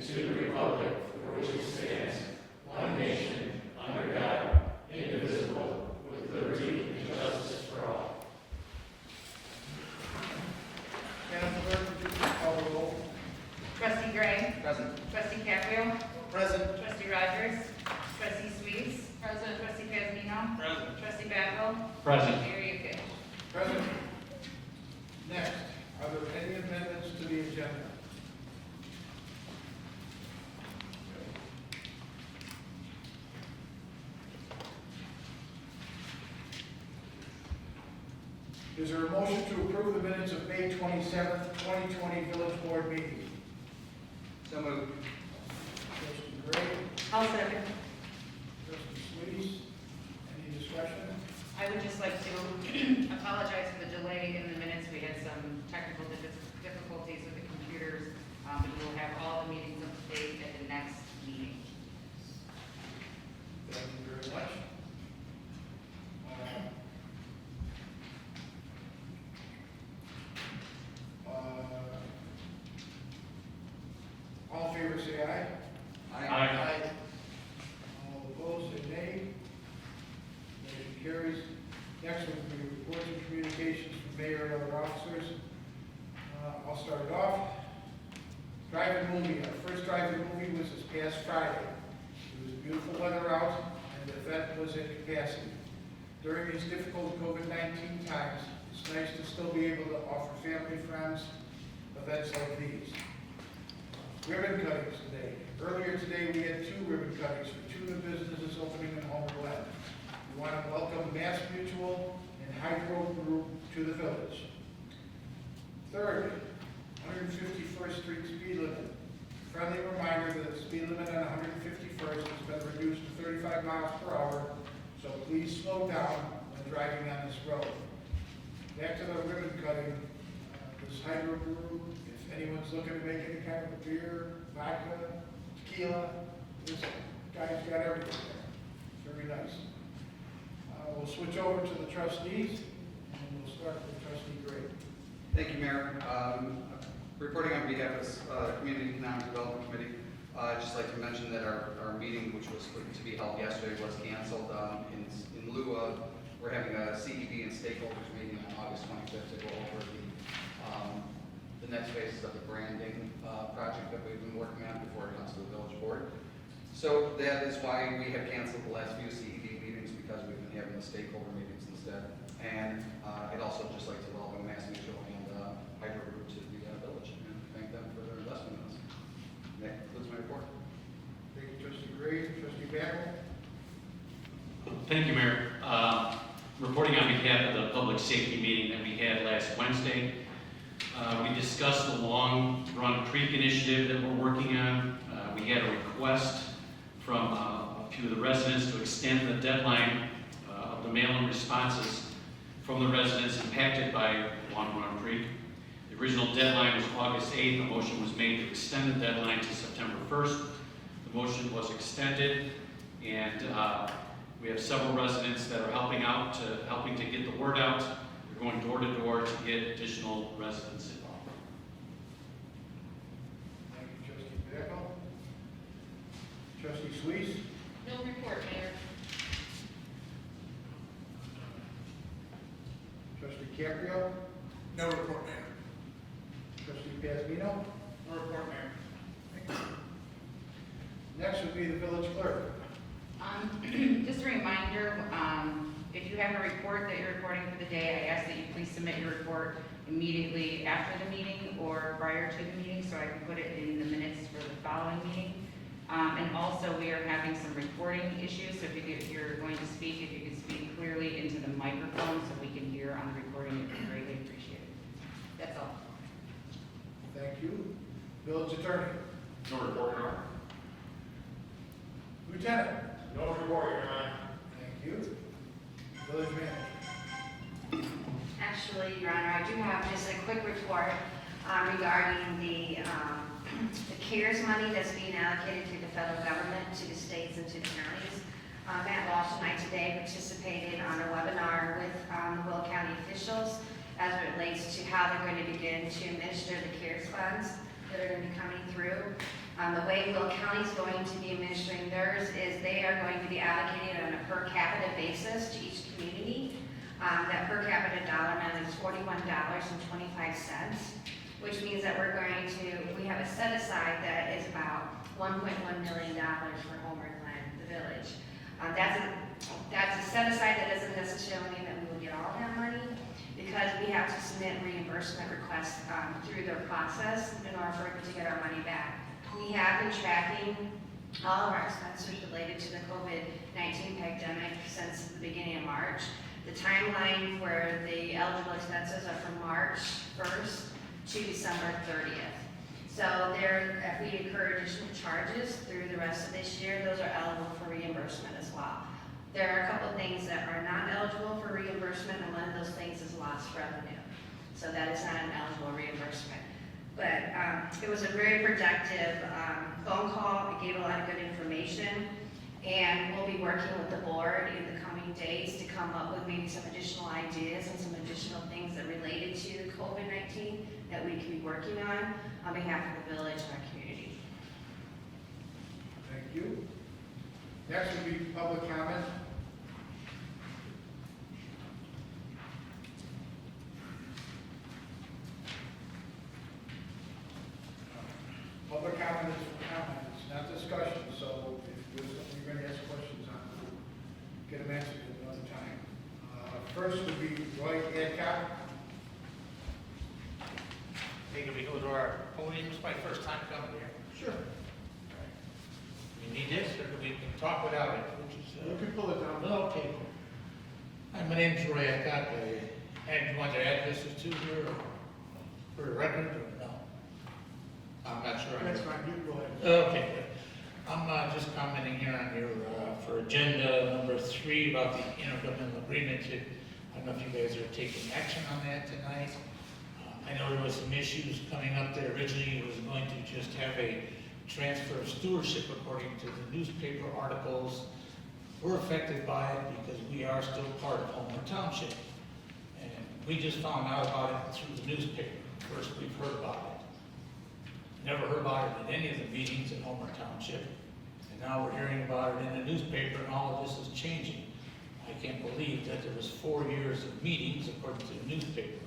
to the republic for which it stands, one nation, under God, indivisible, with liberty and justice for all. Madam Clerk, would you please call the roll? Trustee Gray. Present. Trustee Caprio. Present. Trustee Rogers. Trustee Sweets. Present. Trustee Kazmino. Present. Trustee Backel. Present. Mayor Yukic. Present. Next, are there any amendments to the agenda? Is there a motion to approve the minutes of May 27th, 2020 Village Board meeting? So moved. Trustee Gray, I'll second. Trustee Sweets, any discussion? I would just like to apologize for the delay in the minutes. We had some technical difficulties with the computers, but we will have all the meetings up to date at the next meeting. Thank you very much. All in favor, say aye. Aye. All opposed, say nay. Motion carries. Next will be reports and communications from mayor and other officers. I'll start it off. Drive-in movie. Our first drive-in movie was this past Friday. It was beautiful weather out, and the event was at capacity. During these difficult COVID-19 times, it's nice to still be able to offer family, friends, events like these. Ribbon cuttings today. Earlier today, we had 2 ribbon cuttings for 2 of the businesses opening in Homer Glen. We want to welcome Mass Mutual and Hydro Group to the village. Third, 151st Street speed limit. Friendly reminder that the speed limit on 151st has been reduced to 35 miles per hour, so please slow down when driving on this road. Back to the ribbon cutting, this Hydro Group, if anyone's looking to make any kind of beer, vodka, tequila, this guy's got everything there. Very nice. We'll switch over to the trustees, and we'll start with Trustee Gray. Thank you, Mayor. Reporting on behalf of the Community Economic Development Committee, I'd just like to mention that our meeting, which was to be held yesterday, was canceled. In lieu of, we're having a CEB and stakeholders meeting on August 25th to go over the next phases of the branding project that we've been working on before it comes to the village board. So that is why we have canceled the last few CEB meetings, because we've been having the stakeholder meetings instead. And I'd also just like to welcome Mass Mutual and Hydro Group to the village and thank them for their investment in us. That concludes my report. Thank you, Trustee Gray. Trustee Backel? Thank you, Mayor. Reporting on behalf of the public safety meeting that we had last Wednesday. We discussed the Long Run Creek initiative that we're working on. We had a request from a few of the residents to extend the deadline of the mail-in responses from the residents impacted by Long Run Creek. The original deadline was August 8th. A motion was made to extend the deadline to September 1st. The motion was extended, and we have several residents that are helping to get the word out. We're going door to door to get additional residents involved. Thank you, Trustee Backel. Trustee Sweets? No report, Mayor. Trustee Caprio? No report, Mayor. Trustee Kazmino? No report, Mayor. Next would be the village clerk. Just a reminder, if you have a report that you're reporting for the day, I ask that you please submit your report immediately after the meeting or prior to the meeting, so I can put it in the minutes for the following meeting. And also, we are having some recording issues, so if you're going to speak, if you could speak clearly into the microphone so we can hear on the recording, it would be greatly appreciated. That's all. Thank you. Village attorney. No report, Your Honor. Lieutenant. No report, Your Honor. Thank you. Village manager. Actually, Your Honor, I do have just a quick report regarding the CARES money that's being allocated to the federal government, to the states and to the counties. Matt Walsh and I today participated on a webinar with the Will County officials as it relates to how they're going to begin to administer the CARES funds that are going to be coming through. The way Will County's going to be administering theirs is they are going to be allocated on a per capita basis to each community. That per capita dollar amount is $41.25, which means that we have a set aside that is about $1.1 million for Homer Glen, the village. That's a set aside that doesn't necessarily mean that we will get all that money, because we have to submit reimbursement requests through their process in order for it to get our money back. We have been tracking all of our expenses related to the COVID-19 pandemic since the beginning of March. The timeline for the eligible expenses are from March 1st to December 30th. So if we incur additional charges through the rest of this year, those are eligible for reimbursement as well. There are a couple things that are not eligible for reimbursement, and one of those things is lost revenue. So that is not an eligible reimbursement. But it was a very productive phone call. It gave a lot of good information. And we'll be working with the board in the coming days to come up with maybe some additional ideas and some additional things that related to COVID-19 that we can be working on behalf of the village and our community. Thank you. Next would be public comment. Public comment is for comment, it's not discussion, so if there's something you're going to ask questions on, we'll get them answered at another time. First would be Roy Adcock. Hey, can we go to our podium? It's my first time coming here. Sure. We need this, or we can talk without it? You can pull it down. Okay. Hi, my name's Roy Adcock. And you want your addresses too here, or for the record, or no? I'm not sure. That's fine, you go ahead. Okay, good. I'm just commenting here on your, for agenda number 3 about the intergovernmental agreement. I don't know if you guys are taking action on that tonight. I know there was some issues coming up there. Originally, it was going to just have a transfer of stewardship according to the newspaper articles. We're affected by it because we are still part of Homer Township. And we just found out about it through the newspaper. First, we've heard about it. Never heard about it at any of the meetings in Homer Township. And now we're hearing about it in the newspaper, and all of this is changing. I can't believe that there was 4 years of meetings according to the newspaper.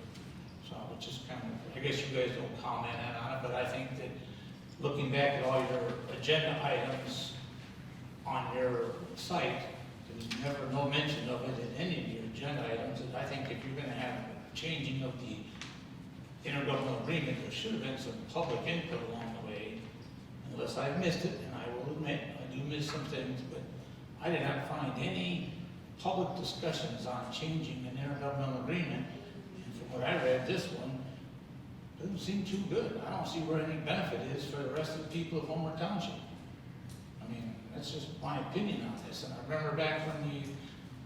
So it's just kind of, I guess you guys don't comment on it, but I think that looking back at all your agenda items on your site, there's never no mention of it in any of your agenda items. And I think if you're going to have a changing of the intergovernmental agreement, there should have been some public input along the way, unless I've missed it, and I will admit, I do miss some things, but I did not find any public discussions on changing an intergovernmental agreement. And from what I read, this one doesn't seem too good. I don't see where any benefit is for the rest of the people of Homer Township. I mean, that's just my opinion on this. And I remember back when we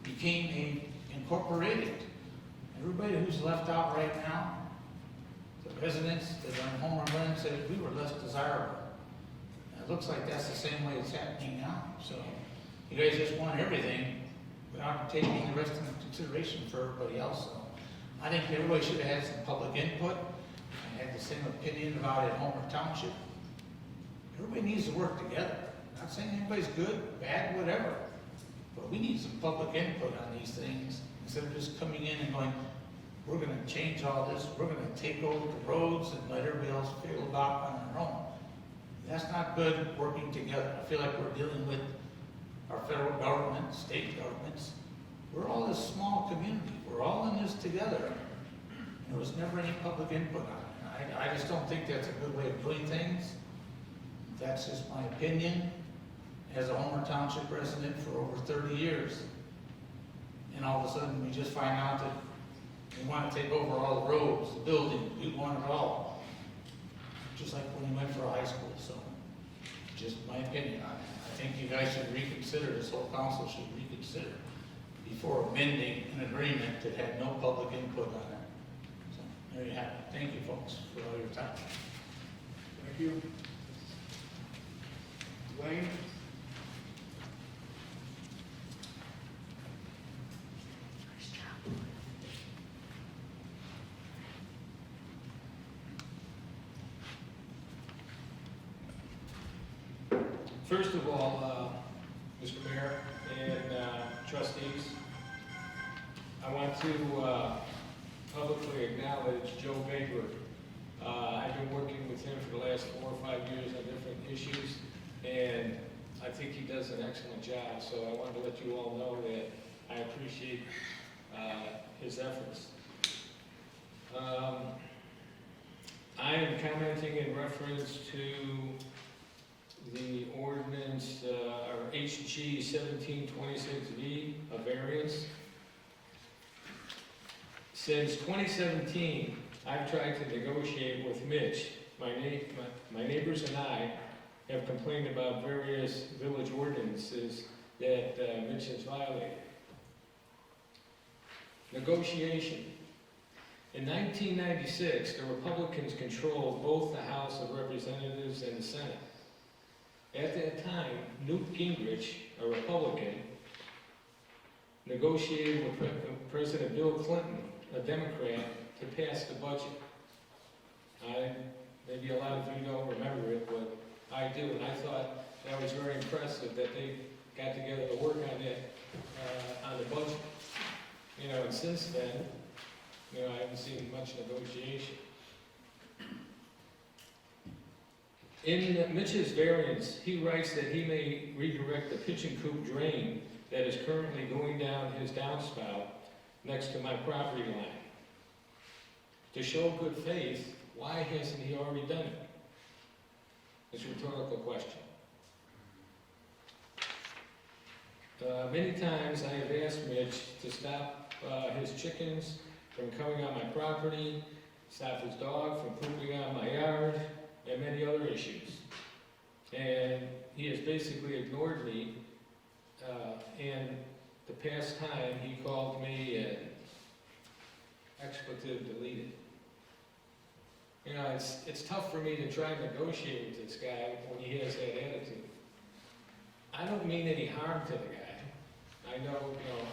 became incorporated, everybody who's left out right now, the residents that are in Homer Glen said we were less desirable. And it looks like that's the same way it's happening now. So you guys just want everything without taking the rest into consideration for everybody else. So I think everybody should have had some public input and had the same opinion about it in Homer Township. Everybody needs to work together. I'm not saying anybody's good, bad, whatever. But we need some public input on these things instead of just coming in and going, we're going to change all this, we're going to take over the roads and let everybody else figure it out on their own. That's not good working together. I feel like we're dealing with our federal government, state governments. We're all this small community. We're all in this together. And there was never any public input on it. I just don't think that's a good way of doing things. That's just my opinion as a Homer Township resident for over 30 years. And all of a sudden, we just find out that we want to take over all the roads, the buildings, we want it all. Just like when we went for high school, so just my opinion on it. I think you guys should reconsider, this whole council should reconsider before amending an agreement that had no public input on it. So there you have it. Thank you, folks, for all your time. Thank you. Glen? First of all, Mr. Mayor and trustees, I want to publicly acknowledge Joe Baker. I've been working with him for the last 4 or 5 years on different issues, and I think he does an excellent job, so I wanted to let you all know that I appreciate his efforts. I am commenting in reference to the ordinance, or HG 1726V, a variance. Since 2017, I've tried to negotiate with Mitch. My neighbors and I have complained about various village ordinances that Mitch has violated. Negotiation. In 1996, the Republicans controlled both the House of Representatives and the Senate. At that time, Newt Gingrich, a Republican, negotiated with President Bill Clinton, a Democrat, to pass the budget. Maybe a lot of you don't remember it, but I do, and I thought that was very impressive that they got together to work on that, on the budget. You know, and since then, you know, I haven't seen much negotiation. In Mitch's variance, he writes that he may redirect the pitch and coop drain that is currently going down his downspout next to my property line. To show good faith, why hasn't he already done it? It's a rhetorical question. Many times I have asked Mitch to stop his chickens from coming on my property, stop his dog from pooping on my yard, and many other issues. And he has basically ignored me, and the past time he called me an expletive deleted. You know, it's tough for me to try and negotiate with this guy when he has that attitude. I don't mean any harm to the guy. I know, you know,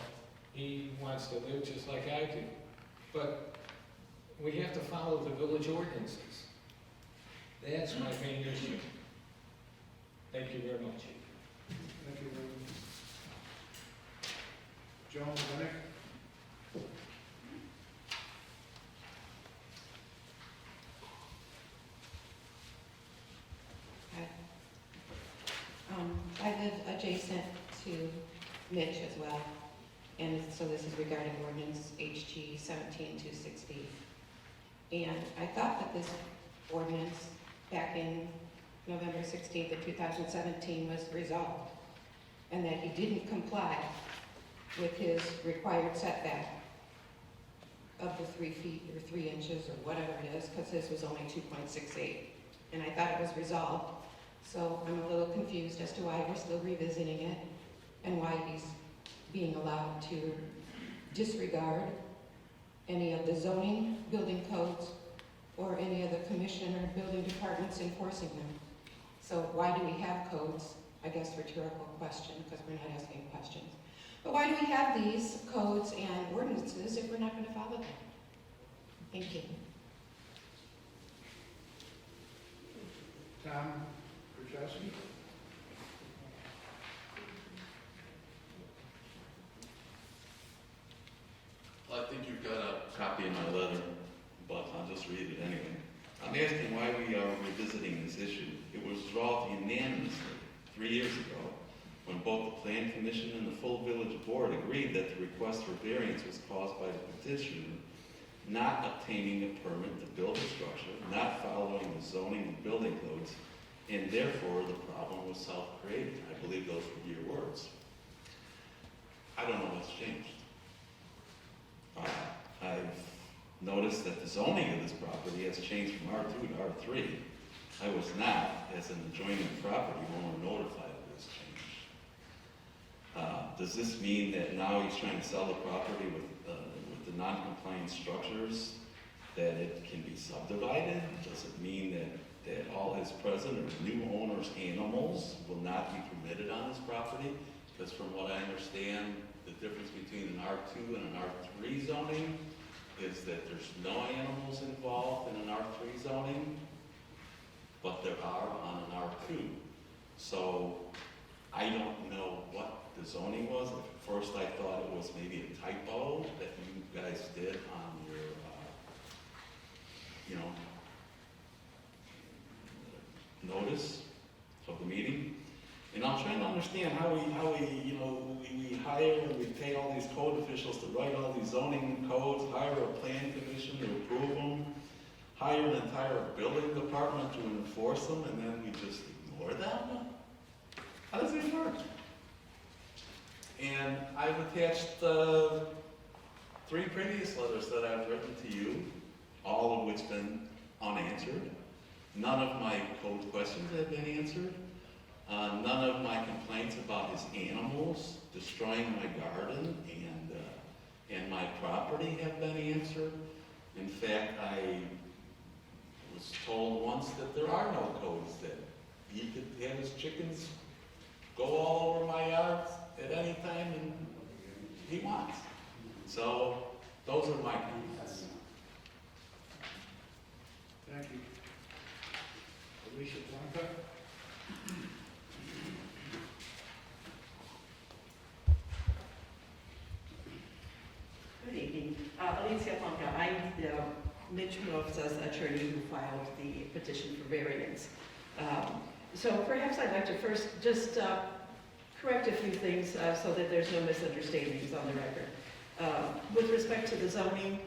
he wants to live just like I do. But we have to follow the village ordinances. That's my main issue. Thank you very much. Thank you very much. Joan Bennett? I live adjacent to Mitch as well, and so this is regarding ordinance HG 17260. And I thought that this ordinance back in November 16th of 2017 was resolved, and that he didn't comply with his required setback of the 3 feet or 3 inches or whatever it is, because this was only 2.68. And I thought it was resolved. So I'm a little confused as to why we're still revisiting it and why he's being allowed to disregard any of the zoning, building codes, or any of the commission or building departments enforcing them. So why do we have codes? I guess rhetorical question, because we're not asking questions. But why do we have these codes and ordinances if we're not going to follow them? Thank you. Tom Krzyzewski? Well, I think you've got a copy of my letter, but I'll just read it anyway. I'm asking why we are revisiting this issue. It was resolved unanimously 3 years ago when both the Plan Commission and the full Village Board agreed that the request for variance was caused by the petitioner not obtaining a permit to build a structure, not following the zoning and building codes, and therefore the problem was self-created. I believe those were your words. I don't know what's changed. I've noticed that the zoning of this property has changed from R2 to R3. I was not, as an adjoining property owner, notified of this change. Does this mean that now he's trying to sell the property with the non-compliant structures, that it can be subdivided? Does it mean that all his present or new owners' animals will not be permitted on his property? Because from what I understand, the difference between an R2 and an R3 zoning is that there's no animals involved in an R3 zoning, but there are on an R2. So I don't know what the zoning was. At first I thought it was maybe a typo that you guys did on your, notice of the meeting. And I'm trying to understand how we hire and we pay all these code officials to write all these zoning codes, hire a plan commission to approve them, hire an entire building department to enforce them, and then we just ignore them? How does it work? And I've attached 3 previous letters that I've written to you, all of which been unanswered. None of my code questions have been answered. None of my complaints about his animals destroying my garden and my property have been answered. In fact, I was told once that there are no codes, that he could have his chickens go all over my yard at any time and he wants. So those are my comments. Thank you. Alicia Blanca? Good evening. Alicia Blanca. I'm Mitch Moff's attorney who filed the petition for variance. So perhaps I'd like to first just correct a few things so that there's no misunderstandings on the record. With respect to the zoning,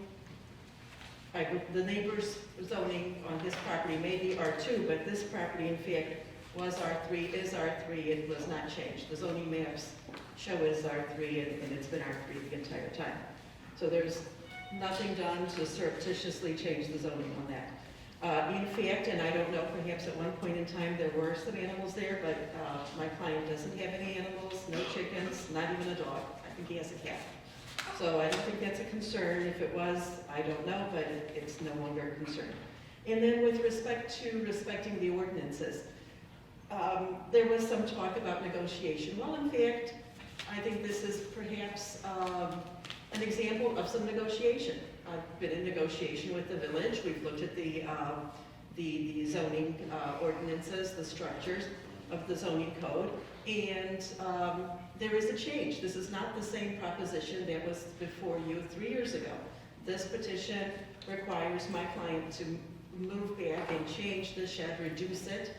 the neighbor's zoning on this property may be R2, but this property in fact was R3, is R3, it was not changed. The zoning maps show it as R3 and it's been R3 the entire time. So there's nothing done to surreptitiously change the zoning on that. In fact, and I don't know, perhaps at one point in time there were some animals there, but my client doesn't have any animals, no chickens, not even a dog. I think he has a cat. So I don't think that's a concern. If it was, I don't know, but it's no longer a concern. And then with respect to respecting the ordinances, there was some talk about negotiation. Well, in fact, I think this is perhaps an example of some negotiation. I've been in negotiation with the village. We've looked at the zoning ordinances, the structures of the zoning code, and there is a change. This is not the same proposition that was before you 3 years ago. This petition requires my client to move back and change the shed, reduce that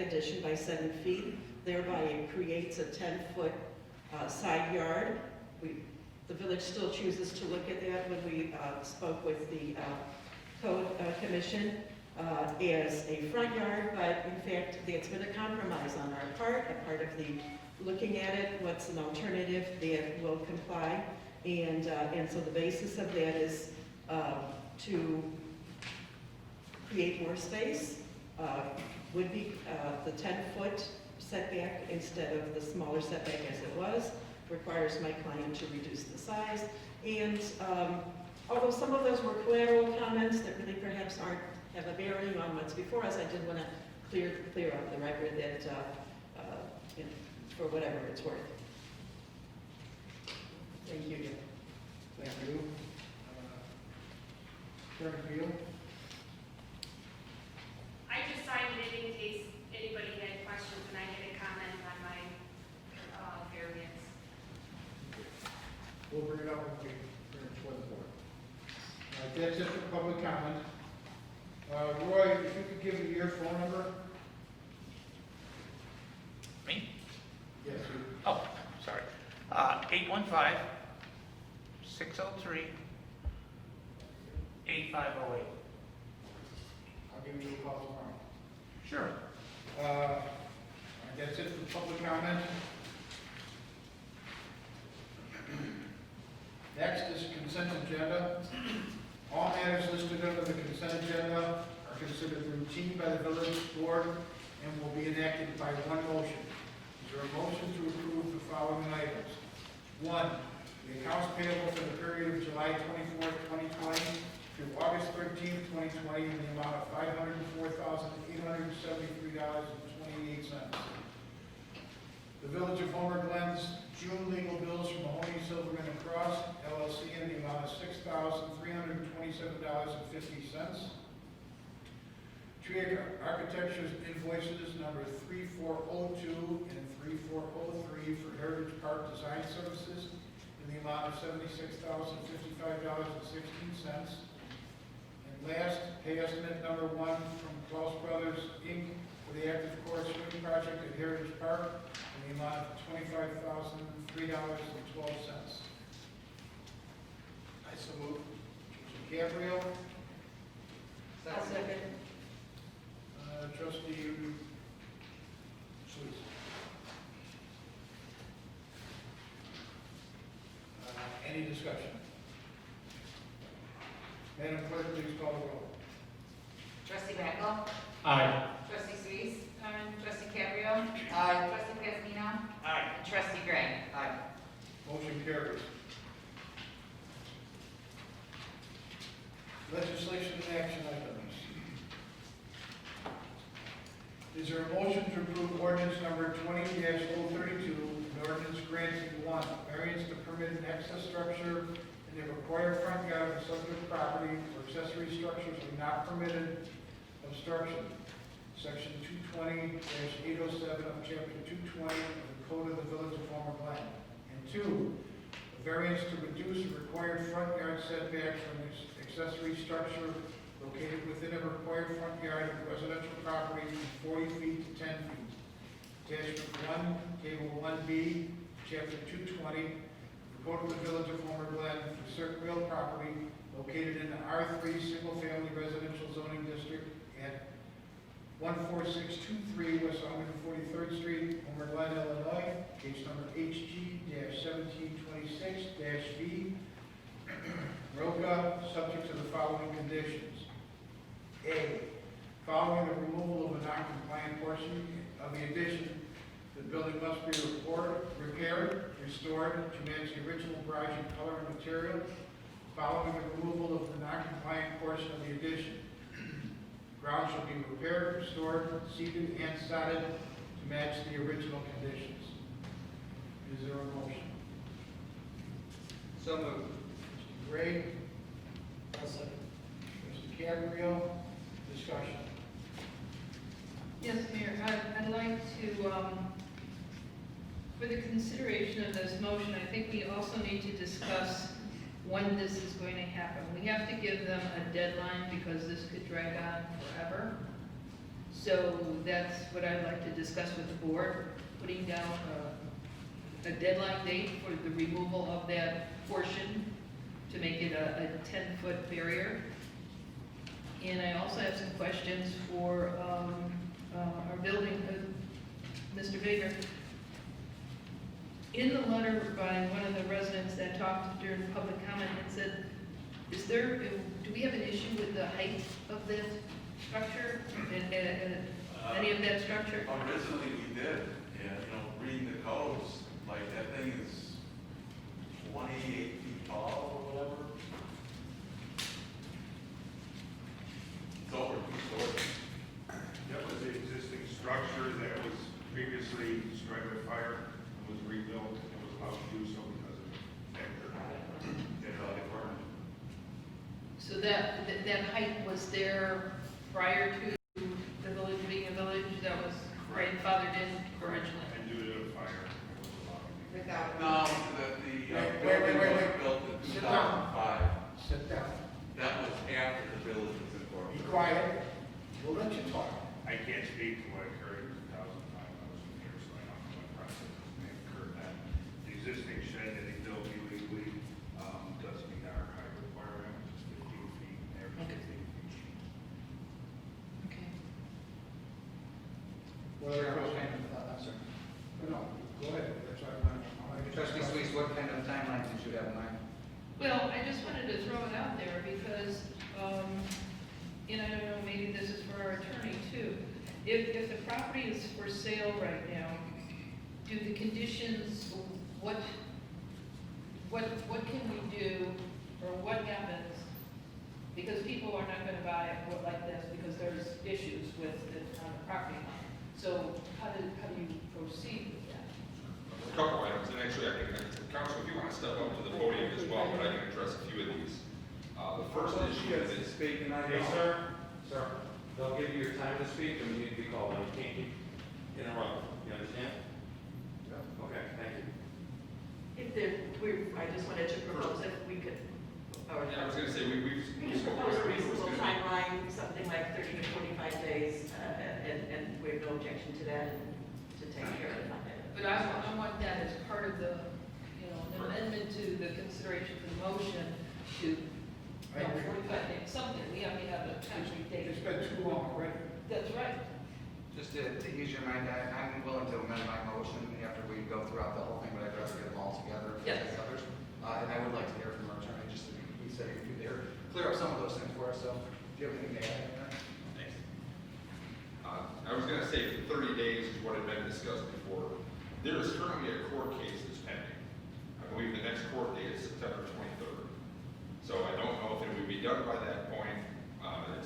addition by 7 feet. Thereby it creates a 10-foot side yard. The village still chooses to look at that when we spoke with the code commission as a front yard, but in fact, that's been a compromise on our part, a part of the looking at it, what's an alternative that will comply, and so the basis of that is to create more space, would be the 10-foot setback instead of the smaller setback as it was, requires my client to reduce the size, and although some of those were collateral comments that really perhaps have a bearing on what's before us, I did want to clear up the record that, for whatever it's worth. Thank you. Thank you. Attorney Field? I just signed it in case anybody had questions and I had a comment on my variance. We'll bring it up when we bring it before the board. All right, that's it for public comment. Roy, if you could give me your phone number? Me? Yes, you. Oh, sorry. 815-603-8508. I'll give you a call tomorrow. Sure. All right, that's it for public comment. Next is consent agenda. All matters listed under the consent agenda are considered routine by the village board and will be enacted by one motion. Is there a motion to approve the following items? 1, the accounts payable for the period of July 24th, 2020 through August 13th, 2020 in the amount of $504,873.28. The Village of Homer Glen's June legal bills from Mahoney, Silverman and Cross, LLC in the amount of $6,327.50. Tree Architecture's invoices number 3402 and 3403 for Heritage Park Design Services in the amount of $76,055.16. And last, pay estimate number 1 from Klaus Brothers, Inc. for the active course swing project at Heritage Park in the amount of $25,003.12. I so move. Gabriel, I'll second. Trustee Sweet. Any discussion? Madam Clerk, please call the roll. Trustee Backel? Aye. Trustee Suisse? Trustee Cabrio? Aye. Trustee Casino? Aye. And Trustee Gray? Aye. Motion carries. Legislation and action items. Is there a motion to approve ordinance number 20-032, an ordinance granting 1, variance to permit an access structure in the required front yard of the subject property where accessory structures are not permitted obstruction, section 220-807 of chapter 220 of the Code of the Village of Homer Glen. And 2, a variance to reduce the required front yard setback from this accessory structure located within a required front yard of residential property from 40 feet to 10 feet. Attachment 1, Table 1B, Chapter 220, the Code of the Village of Homer Glen for certain real property located in the R3 Single Family Residential Zoning District at 14623 West 143rd Street, Homer Glen, Illinois, case number HG-1726-V. Roca, subject to the following conditions. A, following the removal of a non-compliant portion of the addition, the building must be repaired, restored to match the original garage in color and material. Following the removal of the non-compliant portion of the addition, ground shall be repaired, restored, seeded, and sodded to match the original conditions. Is there a motion? So moved. Mr. Gray? Mr. Cabrio? Discussion. Yes, Mayor, I'd like to, for the consideration of this motion, I think we also need to discuss when this is going to happen. We have to give them a deadline because this could drag on forever. So that's what I'd like to discuss with the board, putting down a deadline date for the removal of that portion to make it a 10-foot barrier. And I also have some questions for our building, Mr. Vader. In the letter by one of the residents that talked during public comment, it said, do we have an issue with the height of that structure, and any of that structure? Originally we did, and, reading the codes, like that thing is 28 feet tall or whatever. It's over 2 stories. That was the existing structure that was previously destroyed by fire, and was rebuilt, and was allowed to do so because of the factor that it burned. So that height was there prior to the village being a village, that was grandfathered in originally? And due to the fire, it was allowed. Without. No, the Wait. building was built in Sit down. 2005. Sit down. That was after the village was Be incorporated. quiet. We'll let you talk. I can't speak to what occurred in 2005, I wasn't here, so I don't know what process may have occurred then. The existing shed that he built illegally does meet our height requirement, which is 15 feet, average 15 feet. Okay. What other Chairman, questions? I'm sorry. No, go ahead. That's what I want. Trustee Suisse, what kind of timeline did you have in mind? Well, I just wanted to throw it out there because, and I don't know, maybe this is for our attorney too. If the property is for sale right now, do the conditions, what can we do, or what happens? Because people are not gonna buy it like this because there's issues with it on the property line. So how do you proceed with that? A couple items, and actually, I think, Council, if you want to step up to the podium as well, but I can address a few of these. The first issue is, Yes, sir. Sir. they'll give you your time to speak, and you need to be called on. You can't keep interrupting. You understand? Okay, thank you. If there, I just wanted to propose if we could, or. Yeah, I was gonna say, we've. We just propose a reasonable timeline, something like 30 to 45 days, and we have no objection to that, and to take care of it. But I want that as part of the, an amendment to the consideration for the motion to, I agree. 45 days, something, we have to have a concrete date. It's been too long already. That's right. Just to ease your mind, I'm willing to amend my motion after we go throughout the whole thing, but I'd rather get them all together. Yes. As others. And I would like to hear from our attorney, just to be said, if you there, clear up some of those things for us, so do you have anything to add? Thanks. I was gonna say 30 days is what had been discussed before. There is currently a court case that's pending. I believe the next court date is September 23rd. So I don't know if it would be done by that point.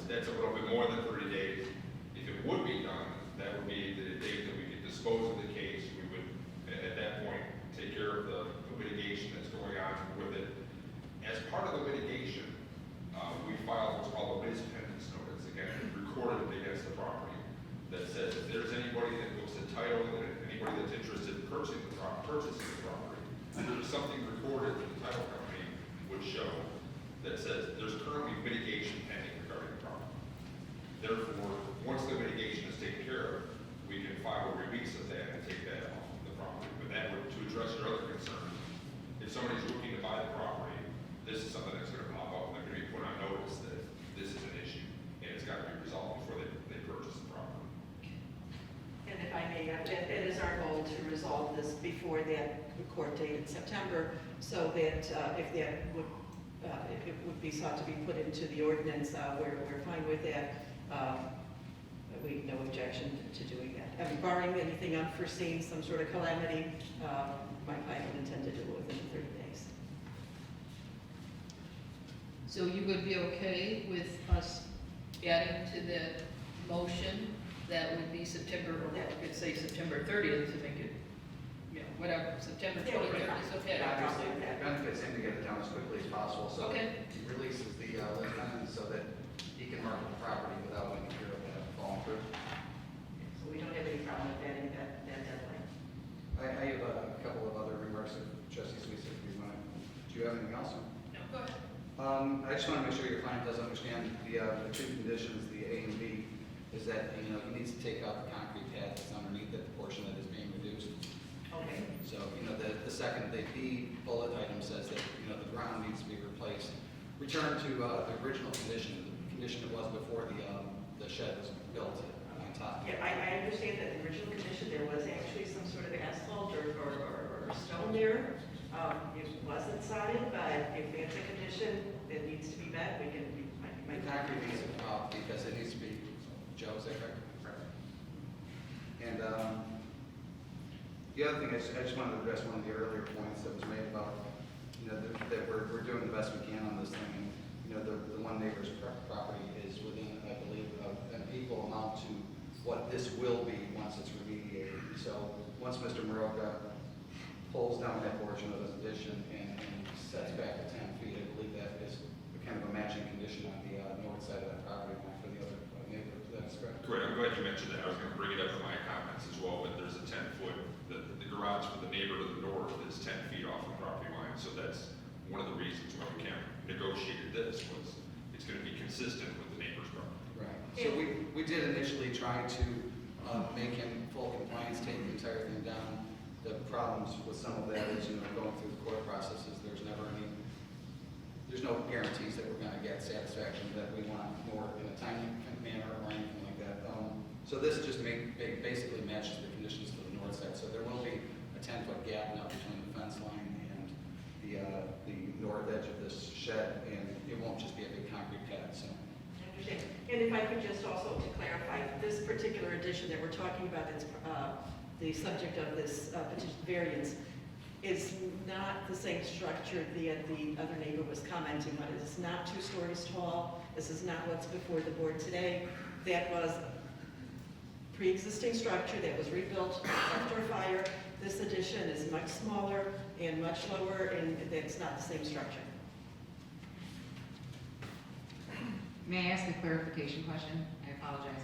That's a little bit more than 30 days. If it would be done, that would be the date that we could dispose of the case. We would, at that point, take care of the litigation that's going on with it. As part of the litigation, we filed what's called a res pendens notice, again, recorded against the property, that says if there's anybody that looks at title, and anybody that's interested in purchasing the property, there's something recorded that the title company would show that says there's currently litigation pending regarding the property. Therefore, once the litigation is taken care of, we can file a release of that and take that off the property. But that would, to address your other concerns, if somebody's looking to buy the property, this is something that's gonna pop up, and they're gonna be put on notice that this is an issue, and it's gotta be resolved before they purchase the property. And if I may, it is our goal to resolve this before that court date in September, so that if that would, if it would be sought to be put into the ordinance, we're fine with that. We no objection to doing that. I mean, barring anything unforeseen, some sort of calamity, my client would intend to do it within 30 days. So you would be okay with us adding to the motion that would be September, or we could say September 30th to make it, whatever, September 23rd is okay. Obviously, it benefits him to get it done as quickly as possible, so Okay. he releases the lieutenant so that he can market the property without any fear of that falling through. So we don't have any problem with adding that deadline. I have a couple of other remarks that Trustee Sweet said we want. Do you have anything else? No, go ahead. I just want to make sure your client does understand the two conditions, the A and B, is that, he needs to take out the concrete pad that's underneath it, the portion that is being reduced. Okay. So, the second, the B bullet item says that, the ground needs to be replaced. Return to the original condition, the condition it was before the shed was built on top. Yeah, I understand that in the original condition, there was actually some sort of asphalt or stone there. It wasn't sodded, but if it's a condition that needs to be met, we can, The concrete needs to come out because it needs to be, Joe, is that correct? And the other thing, I just wanted to address one of the earlier points that was made about, that we're doing the best we can on this thing. And, the one neighbor's property is within, I believe, an equal amount to what this will be once it's remediated. So once Mr. Maroka pulls down that portion of his addition and sets back to 10 feet, I believe that is kind of a matching condition on the north side of that property line for the other neighbor. That's correct. Correct, I'm glad you mentioned that. I was gonna bring it up in my comments as well, but there's a 10-foot, the garage for the neighbor to the north is 10 feet off the property line. So that's one of the reasons why we negotiated this, was it's gonna be consistent with the neighbor's property. Right. So we did initially try to make him full compliance, take the entire thing down. The problems with some of that is, going through the court processes, there's no guarantees that we're gonna get satisfaction, that we want more in a timely manner or anything like that. So this just basically matches the conditions for the north side. So there will be a 10-foot gap now between the fence line and the north edge of this shed, and it won't just be a big concrete pad, so. I understand. And if I could just also to clarify, this particular addition that we're talking about, that's the subject of this petition variance, is not the same structure the other neighbor was commenting on. It is not 2 stories tall. This is not what's before the board today. That was pre-existing structure that was rebuilt after a fire. This addition is much smaller and much lower, and it's not the same structure. May I ask a clarification question? I apologize.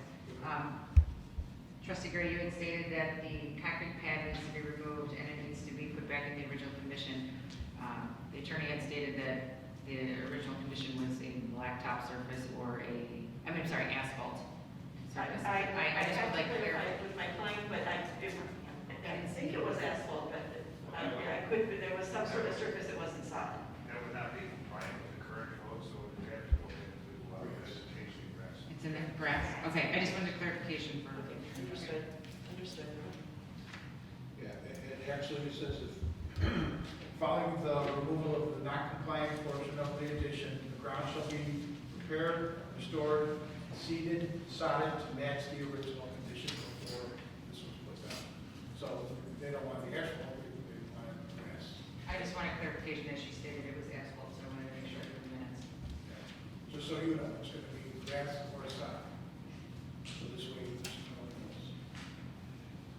Trustee Gray, you had stated that the concrete pad needs to be removed and it needs to be put back in the original condition. The attorney had stated that the original condition was a blacktop surface or asphalt surface. I just would like clarity. With my client, but I didn't think it was asphalt, but there was some sort of surface that wasn't solid. That would not be compliant with the current code, so it would have to go into vegetation grass. It's in the grass. Okay, I just wanted clarification for. Understood. Understood. Yeah, it actually says if, following the removal of the non-compliant portion of the addition, the ground shall be repaired, restored, seeded, sodded to match the original condition before this was put down. So they don't want the asphalt, they want the grass. I just wanted clarification as she stated it was asphalt, so I wanted to make sure for the minutes. Just so you know, it's gonna be grass or sod. So this way, there's no one else.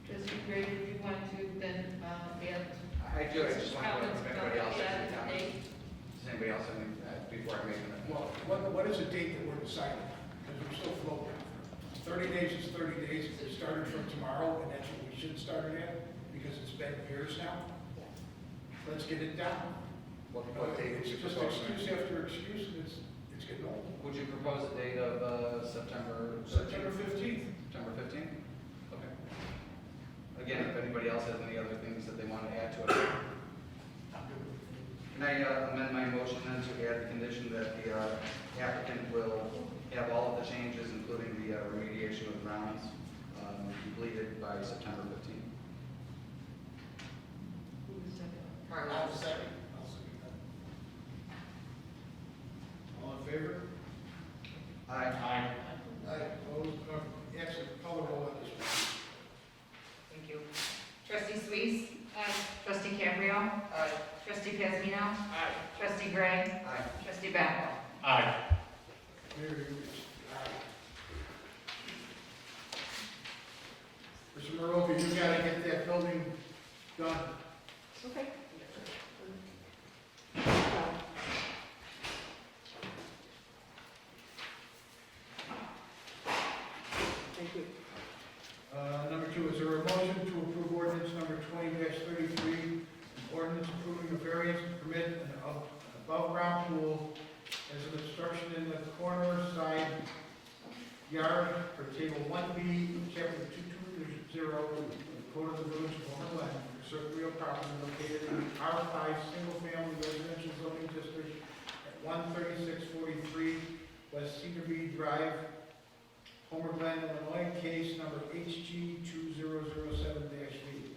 Trustee Gray, do you want to then, add? I do, I just want to, Comments if anybody else has any about that comments. Does anybody else have any, before I make an Well, what is the date that we're deciding? Because we're still floating. 30 days is 30 days. If they started from tomorrow, and that's what we should start it at, because it's been years now. Let's get it down. What date would It's you just propose? excuse after excuse, and it's getting old. Would you propose a date of September? September 15th. September 15th? Okay. Again, if anybody else has any other things that they want to add to it. Can I amend my motion then to add the condition that the applicant will have all of the changes, including the remediation of the grounds, completed by September 15th? I'll second. All in favor? Aye. Aye. Opposed? Actually, call the roll on this one. Thank you. Trustee Suisse? Aye. Trustee Cabrio? Aye. Trustee Kazmino? Aye. Trustee Gray? Aye. Trustee Backel? Aye. Mayor, you Mr. Maroka, you gotta get that building done. Okay. Thank you. Number 2, is there a motion to approve ordinance number 20-33, an ordinance approving a variance to permit an above-ground pool as an obstruction in the corner side yard for table 1B, chapter 220, of the Code of the Village of Homer Glen, for certain real property located in the R5 single-family residential zoning district at 13643 West Cedarby Drive, Homer Glen, Illinois, case number HG 2007-V.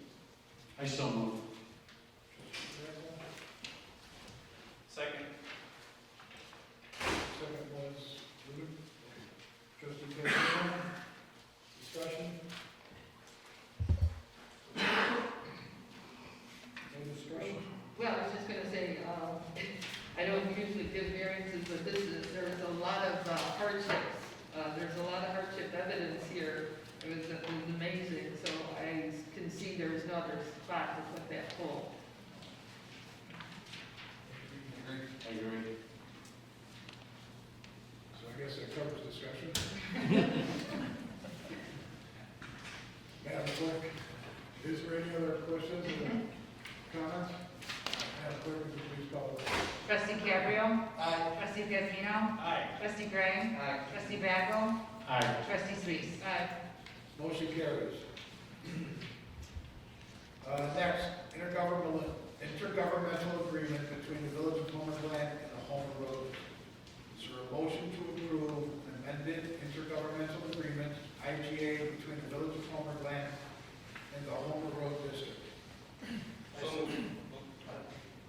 I so move. Second. Second was Ruben. Trustee Kazmino. Discussion. No discussion? Well, I was just gonna say, I don't usually give variances, but there's a lot of hardships. There's a lot of hardship evidence here. It was amazing, so I can see there's another spot to put that pool. I agree. So I guess that covers discussion. Madam Clerk, is there any other questions or comments? Madam Clerk, would you please call the roll? Trustee Cabrio? Aye. Trustee Kazmino? Aye. Trustee Gray? Aye. Trustee Backel? Aye. Trustee Suisse? Aye. Motion carries. Next, intergovernmental agreement between the Village of Homer Glen and the Homer Road. Is there a motion to approve an amended intergovernmental agreement, IGA, between the Village of Homer Glen and the Homer Road District?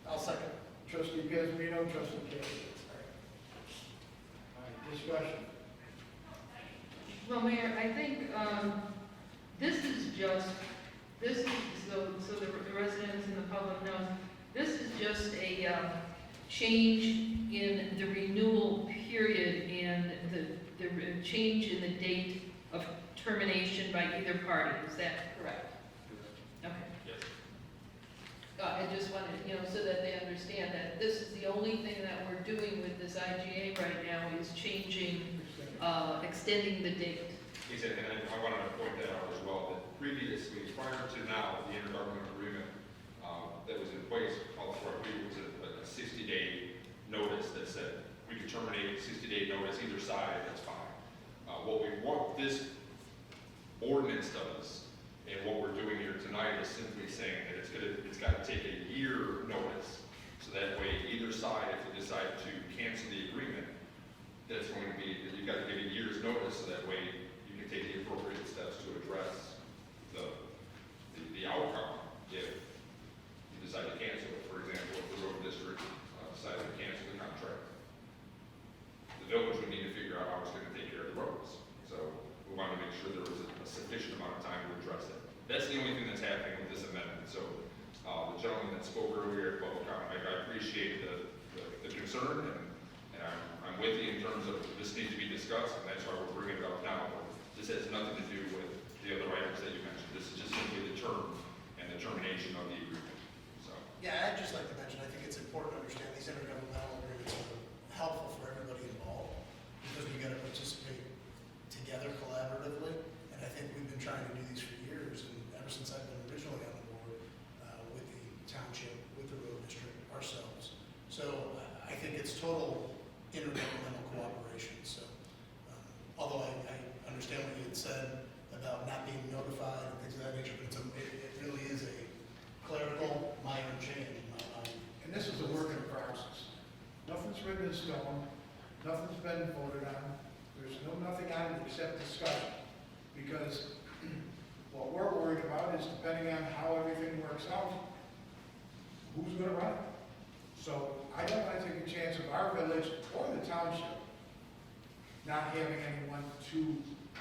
I'll second. Trustee Kazmino, trustee Kazmino. All right, discussion. Well, Mayor, I think this is so the residents and the public knows, this is just a change in the renewal period and the change in the date of termination by either party. Is that correct? Okay. Yes. I just wanted, so that they understand that this is the only thing that we're doing with this IGA right now is changing extending the date. Exactly, and I wanted to point that out as well, that previously, prior to now, the intergovernmental agreement that was in place called for, I believe it was a 60-day notice that said we could terminate 60-day notice either side, that's fine. What this ordinance does, and what we're doing here tonight is simply saying that it's got to take a year notice, so that way either side, if they decide to cancel the agreement, that's going to be, you've got to give a year's notice, so that way you can take the appropriate steps to address the outcome if you decide to cancel it. For example, if the road district decided to cancel the contract, the village would need to figure out how it's going to take care of the roads. So we want to make sure there was a sufficient amount of time to address it. That's the only thing that's happening with this amendment. So the gentleman that spoke earlier at public comment, I appreciate the concern, and I'm with you in terms of this needs to be discussed, and that's why we're bringing it up now. But this has nothing to do with the other items that you mentioned. This is just simply the term and the termination of the agreement. So. Yeah, I'd just like to mention, I think it's important to understand these intergovernmental agreements are helpful for everybody involved, because we gotta participate together collaboratively, and I think we've been trying to do these for years, and ever since I've been originally on the board, with the township, with the road district, ourselves. So I think it's total intergovernmental cooperation, so, although I understand what you had said about not being notified and things of that nature, but it really is a clerical minor change in my mind. And this is a work in progress. Nothing's written in stone, nothing's been voted on, there's nothing on it except discussion. Because what we're worried about is depending on how everything works out, who's gonna run it? So I don't want to take a chance of our village or the township not having anyone to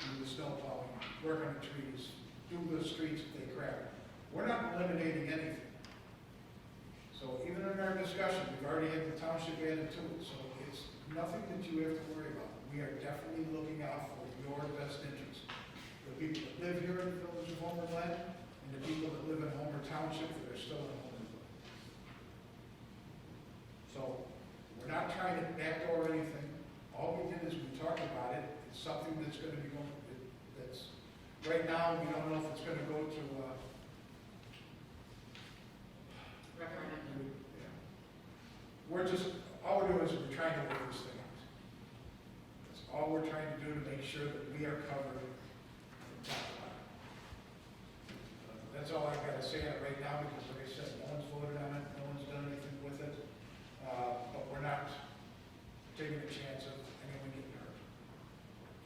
do the snow plowing, work on the trees, do the streets if they crack. We're not eliminating anything. So even in our discussion, we've already had the township added to it, so it's nothing that you have to worry about. We are definitely looking out for your best interest. The people that live here in the village of Homer Glen, and the people that live in Homer Township that are still in Homer Glen. So we're not trying to backdoor anything. All we did is we talked about it. It's something that's going to be going, that's, right now, we don't know if it's going to go to, Referendum. yeah. We're just, all we're doing is we're trying to work this thing out. That's all we're trying to do to make sure that we are covered from top to bottom. That's all I've got to say on it right now, because like I said, no one's voted on it, no one's done anything with it. But we're not taking a chance of anyone getting hurt.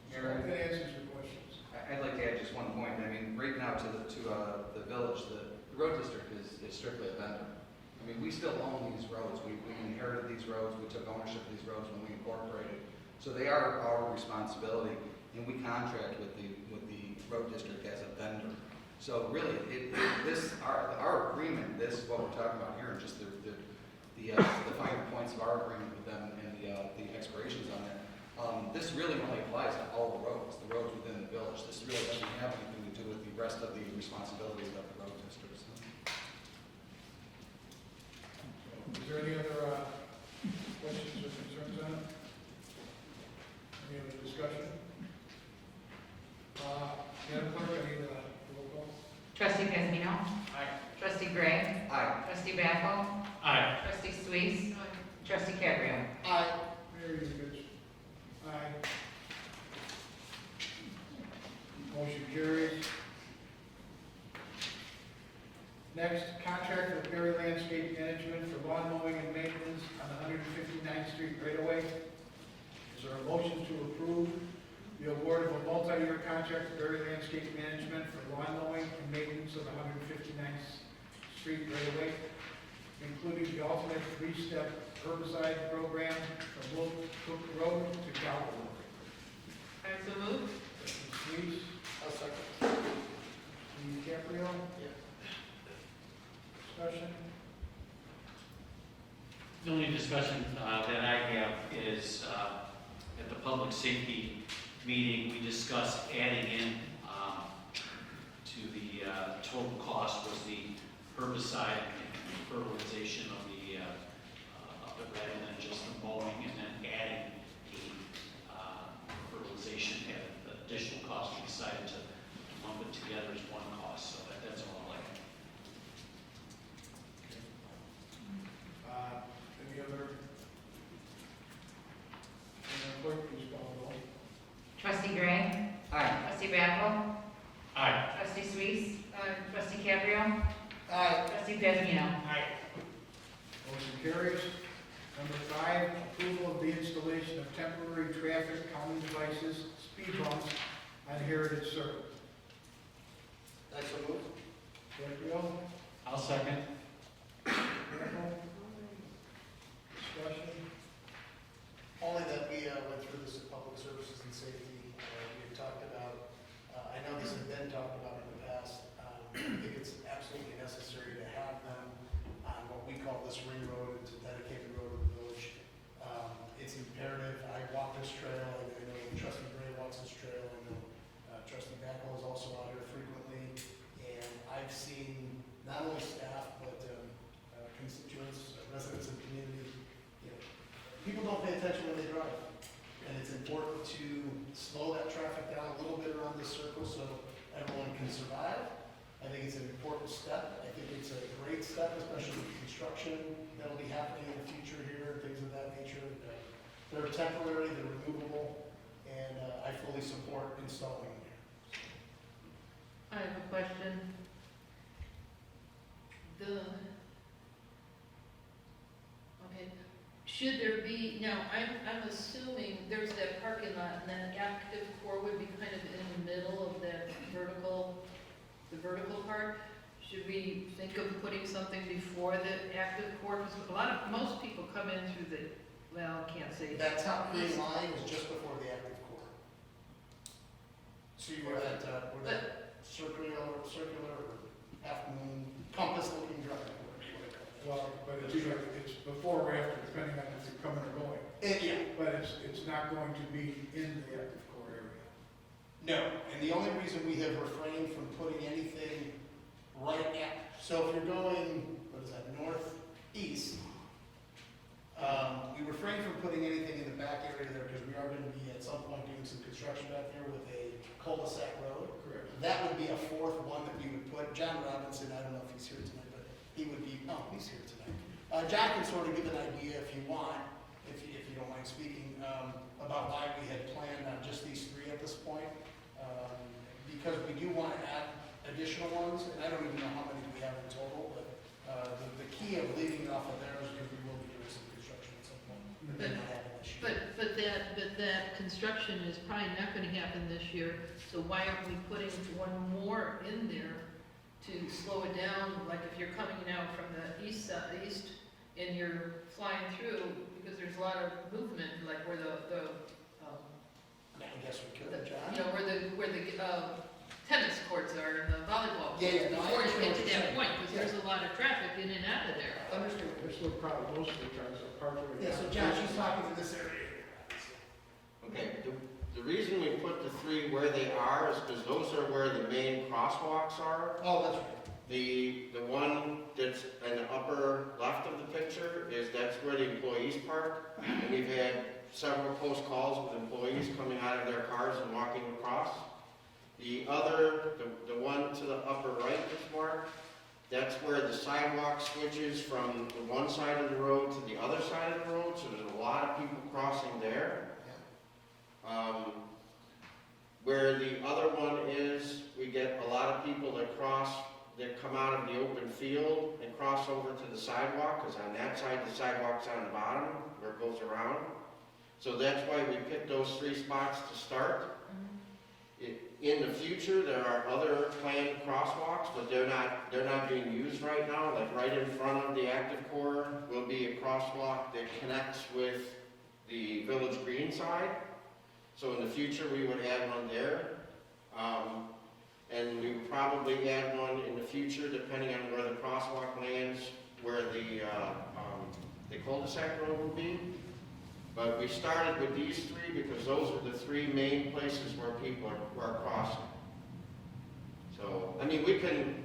So I hope that answers your questions. I'd like to add just one point. I mean, right now to the village, the road district is strictly a vendor. I mean, we still own these roads. We inherited these roads. We took ownership of these roads when we incorporated. So they are our responsibility, and we contract with the road district as a vendor. So really, our agreement, this what we're talking about here, and just the finer points of our agreement with them and the expirations on it. This really only applies to all the roads within the village. This really doesn't have anything to do with the rest of the responsibilities of the road districts. Is there any other questions or concerns on it? Any other discussion? Madam Clerk, I need a roll call. Trustee Kazmino? Aye. Trustee Gray? Aye. Trustee Backel? Aye. Trustee Suisse? Trustee Cabrio? Aye. Very good. Aye. Motion carries. Next, contract with Berry Landscape Management for lawn mowing and maintenance on the 159th Street right-of-way. Is there a motion to approve the award of a multi-year contract to Berry Landscape Management for lawn mowing and maintenance of the 159th Street right-of-way, including the alternate three-step herbicide program from Wolf Cook Road to Calvert Road? I so moved. Trustee Sweet. I'll second. Trustee Caprio. Discussion. The only discussion that I have is at the public safety meeting, we discussed adding in to the total cost was the herbicide and fertilization of it rather than just the mowing, and then adding the fertilization DiCaprio. Aye. Trustee Pedro. Motion carries. Number 5, approval of the installation of temporary traffic calming devices, speed bumps on Heritage Circle. That's so moved. Gabriel, I'll second. Campbell. Discussion. Only that we went through this at Public Services and Safety. We had talked about, I know this has been talked about in the past. I think it's absolutely necessary to have them on what we call this ring road. It's a dedicated road of the village. It's imperative. I walk this trail. I know Trustee Gray walks this trail. I know Trustee Backel is also out here frequently. And I've seen not only staff, but constituents, residents of the community, people don't pay attention when they drive. And it's important to slow that traffic down a little bit around this circle so everyone can survive. I think it's an important step. I think it's a great step, especially with construction that'll be happening in the future here, and things of that nature. They're temporary, they're removable, and I fully support installing them here. I have a question. Okay, should there be, now, I'm assuming there's that parking lot, and then active core would be kind of in the middle of that the vertical part. Should we think of putting something before the active core? Because most people come in through the, well, I can't say. That top green line is just before the active core. So you were at, where that circular, half moon, compass looking drive. Well, but it's before or after, depending on if you're coming or going. Yeah. But it's not going to be in the active core area. No, and the only reason we have refrained from putting anything right at, so if you're going, what is that, northeast, we refrain from putting anything in the back area there because we are going to be at some point doing some construction back there with a cul-de-sac road. Correct. That would be a fourth one that we would put. John Robinson, I don't know if he's here tonight, but he would be, no, he's here tonight. John can sort of give an idea if you want, if you don't mind speaking, about why we had planned on just these 3 at this point. Because we do want to add additional ones, and I don't even know how many we have in total, but the key of leaving it off of there is because we will be doing some construction at some point. It may not happen this year. But that construction is probably not gonna happen this year, so why aren't we putting one more in there to slow it down? Like if you're coming out from the east and you're flying through, because there's a lot of movement, like where I guess we could, John. you know, where the tennis courts are and the volleyball. Yeah, no, I Before you understand get what to you're that saying. point, because there's a lot of traffic in and out of there. Understand. There's still probably most of the cars are parked right Yeah, so John, she's talking to this area. Okay, the reason we put the 3 where they are is because those are where the main crosswalks are. Oh, that's right. The one that's in the upper left of the picture that's where the employees park. And we've had several close calls with employees coming out of their cars and walking across. The other, the one to the upper right is marked, that's where the sidewalk switches from the one side of the road to the other side of the road, so there's a lot of people crossing there. Where the other one is, we get a lot of people that come out of the open field and cross over to the sidewalk, because on that side, the sidewalk's on the bottom, where it goes around. So that's why we picked those 3 spots to start. In the future, there are other planned crosswalks, but they're not being used right now. Like right in front of the active core will be a crosswalk that connects with the Village Green side. So in the future, we would add one there. And we would probably add one in the future, depending on where the crosswalk lands, where the cul-de-sac road will be. But we started with these 3 because those are the 3 main places where people are crossing. So, I mean, we can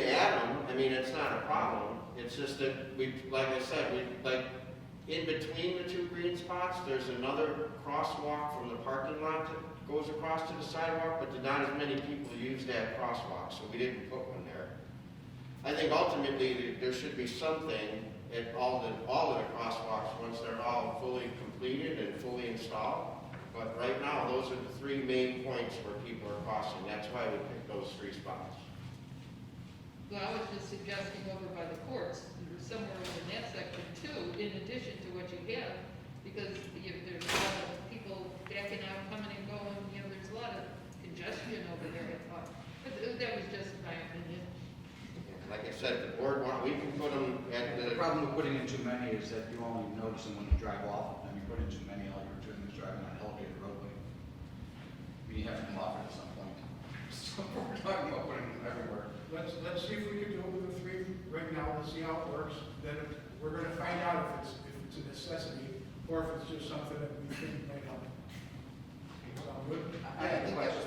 add them. I mean, it's not a problem. It's just that like I said, in between the 2 green spots, there's another crosswalk from the parking lot that goes across to the sidewalk, but not as many people use that crosswalk, so we didn't put one there. I think ultimately there should be something at all of the crosswalks once they're all fully completed and fully installed. But right now, those are the 3 main points where people are crossing. That's why we picked those 3 spots. Well, I was just suggesting over by the courts, somewhere over in that section too, in addition to what you have, because there's a lot of people backing out, coming and going, there's a lot of congestion over there, I thought. But that was just my opinion. Like I said, the board we can put them at The the, problem with putting in too many is that you only notice them when you drive off, and you put in too many, all you're doing is driving on an elevated roadway. You have to come off it at some point. So we're talking about putting them everywhere. Let's see if we can do it with the three right now, let's see how it works. Then we're gonna find out if it's a necessity, or if it's just something that we think might help. Sound good? I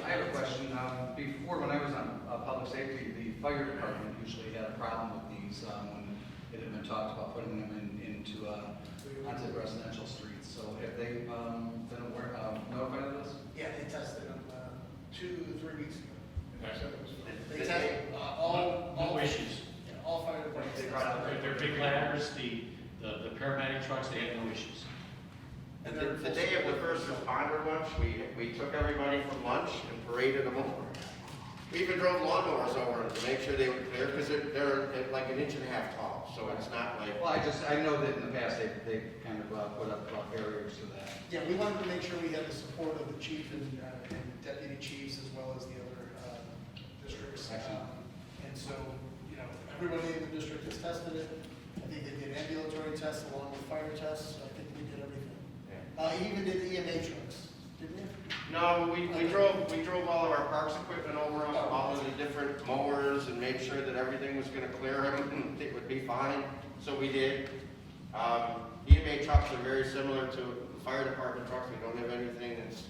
have a question. Before, when I was on public safety, the fire department usually had a problem with these when it had been talked about putting them into onto the residential streets. So have they been aware, notified of this? Yeah, they tested them 2 to 3 weeks ago. And I said it was fine. They tested all No issues. yeah, all fire departments. They brought up They're big ladders, the paramedic trucks, they had no issues. And they're the day of the first responder lunch, we took everybody from lunch and paraded them over. We even drove lawnmowers over them to make sure they were clear, because they're like 1.5 inches tall, so it's not like. Well, I know that in the past they kind of put up barriers to that. Yeah, we wanted to make sure we had the support of the chief and deputy chiefs as well as the other districts. Excellent. And so, everybody in the district has tested it. I think they did ambulatory tests along with fire tests. So I think we did everything. You even did the EMA trucks, didn't you? No, we drove all of our parks equipment over them, all of the different mowers, and made sure that everything was gonna clear, everything it would be fine, so we did. EMA trucks are very similar to the fire department trucks, we don't have anything that's,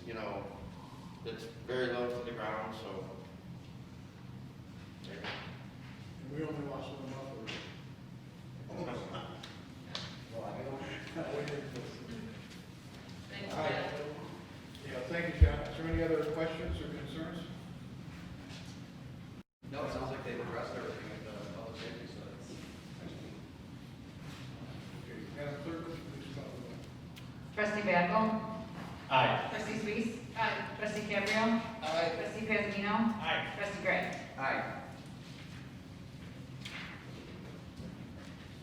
that's very low to the ground, so. And we only watched them up. Well, I don't. Thanks, All right. Jeff. Yeah, thank you, John. Is there any other questions or concerns? No, it sounds like they've addressed everything at the public safety, so that's excellent. Okay, Madam Clerk, would you please call the roll? Trustee Bagel? Aye. Trustee Suisse? Aye. Trustee Cabrio? Aye. Trustee Pedalino? Aye. Trustee Gray? Aye.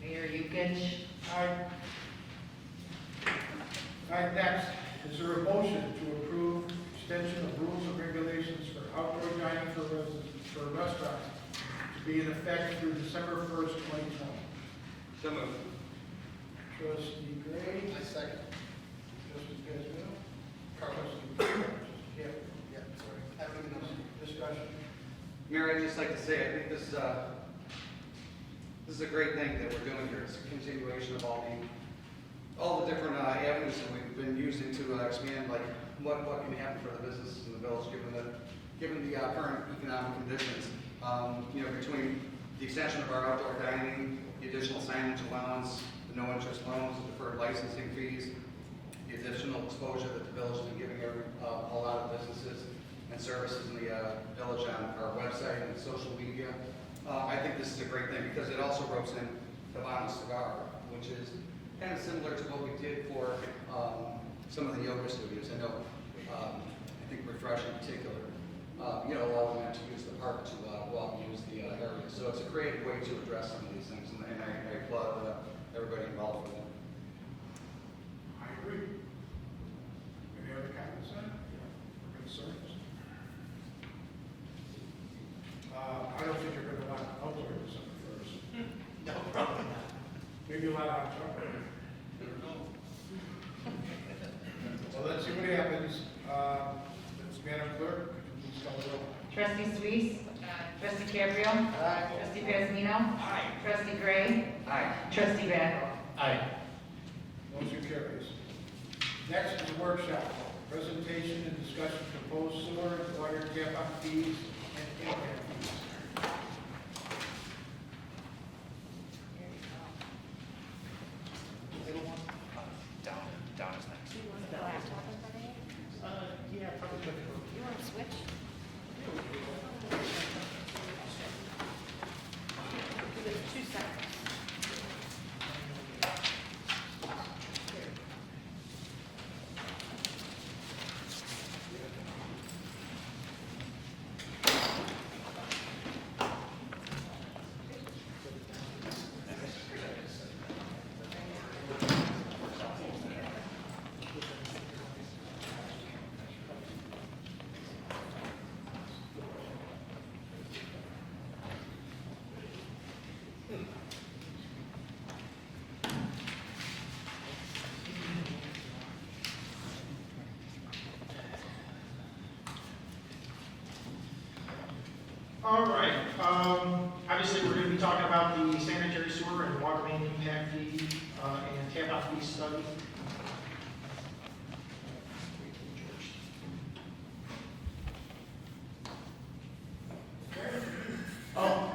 Mayor Yukich? Aye. All right, next, is there a motion to approve extension of rules and regulations for outdoor dining for restaurants to be in effect through December 1st, 2020? So moved. Trustee Gray, I second. trustee Pedalino, Carlos. trustee Campbell. Yeah, sorry. I don't even know. Discussion. Mayor, I'd just like to say, I think this is a great thing that we're doing here. It's a continuation of all the different avenues that we've been using to expand, like what can happen for the businesses in the village, given the current economic conditions. Between the extension of our outdoor dining, the additional signage allowance, the no interest loans, the deferred licensing fees, the additional exposure that the village has been giving a lot of businesses and services in the village on our website and social media. I think this is a great thing because it also ropes in Havana Cigar, which is kind of similar to what we did for some of the yoga studios. I know, I think Refresh in particular, allowing them to use the park to use the area. So it's a creative way to address some of these things, and I applaud everybody involved with it. I agree. Any other comments on it? Or concerns? I don't think you're going to want outdoor December 1st. No, probably not. Maybe a lot of hot chocolate. Well, let's see what happens. Madam Clerk, could you please call the roll? Trustee Suisse? Trustee Cabrio? Aye. Trustee Pedalino? Aye. Trustee Gray? Aye. Trustee Bagel? Aye. Motion carries. Next is a workshop, presentation and discussion of proposed sewer and water tap-on fees and impact fees. Down is next. You want the laptop information? Yeah, probably. You want to switch? Give it 2 seconds. All right, obviously, we're gonna be talking about the sanitary sewer and water main impact fee, and tap-out fee study. Oh.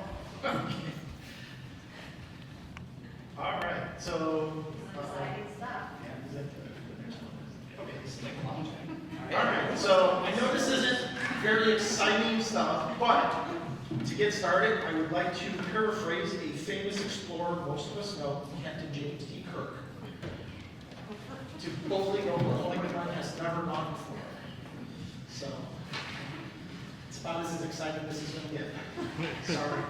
All right, so. Exciting stuff. All right, so I know this isn't very exciting stuff, but to get started, I would like to paraphrase a famous explorer most of us know, Captain James T. Kirk. To boldly go where only one has never gone before. So, it's about as exciting as it's going to get. Sorry.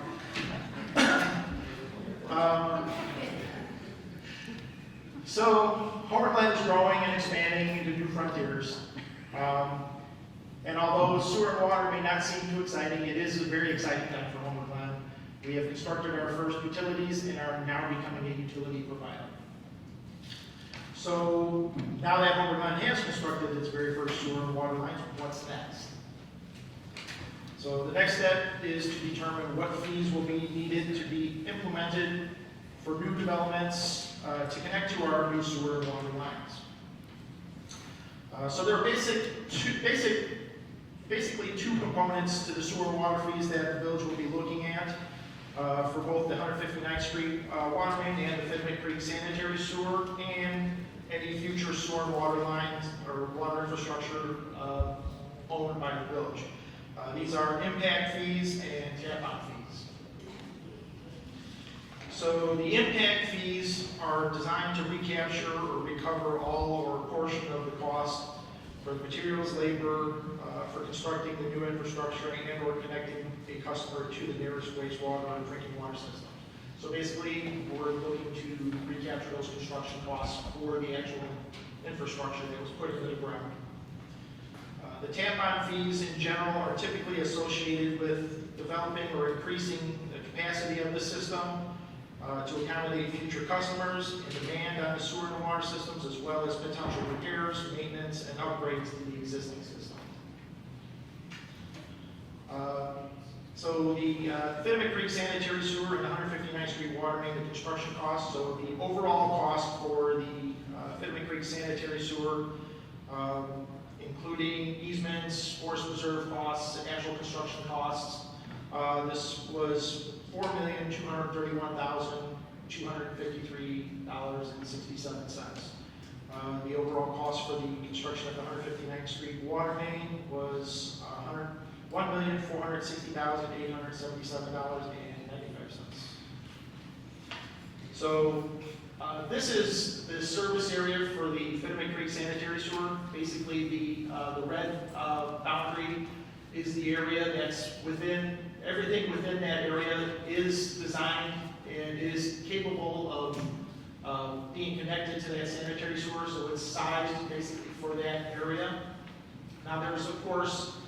So, Glen is growing and expanding into new frontiers. And although sewer and water may not seem too exciting, it is a very exciting time for Glen. We have constructed our first utilities and are now becoming a utility provider. So now that Glen has constructed its very first sewer and water lines, what's next? So the next step is to determine what fees will be needed to be implemented for new developments to connect to our new sewer and water lines. So there are basically two components to the sewer and water fees that the village will be looking at for both the 159th Street water main and the Fenwick Creek sanitary sewer, and any future sewer and water lines or water infrastructure owned by the village. These are impact fees and tap-out fees. So the impact fees are designed to recapture or recover all or a portion of the cost for the materials, labor, for constructing the new infrastructure and or connecting a customer to the nearest wastewater or drinking water system. So basically, we're looking to recapture those construction costs for the actual infrastructure that was put into the ground. The tap-on fees in general are typically associated with developing or increasing the capacity of the system to accommodate future customers and demand on the sewer and water systems, as well as potential repairs, maintenance, and upgrades to the existing system. So the Fenwick Creek sanitary sewer and the 159th Street water main, the construction costs. So the overall cost for the Fenwick Creek sanitary sewer, including easements, forest reserve costs, and actual construction costs, this was $4,231,253.67. The overall cost for the construction of the 159th Street water main was $1,460,877.95. So this is the service area for the Fenwick Creek sanitary sewer. Basically, the red boundary is the area that's within. Everything within that area is designed and is capable of being connected to that sanitary sewer, so it's sized basically for that area. Now there's of course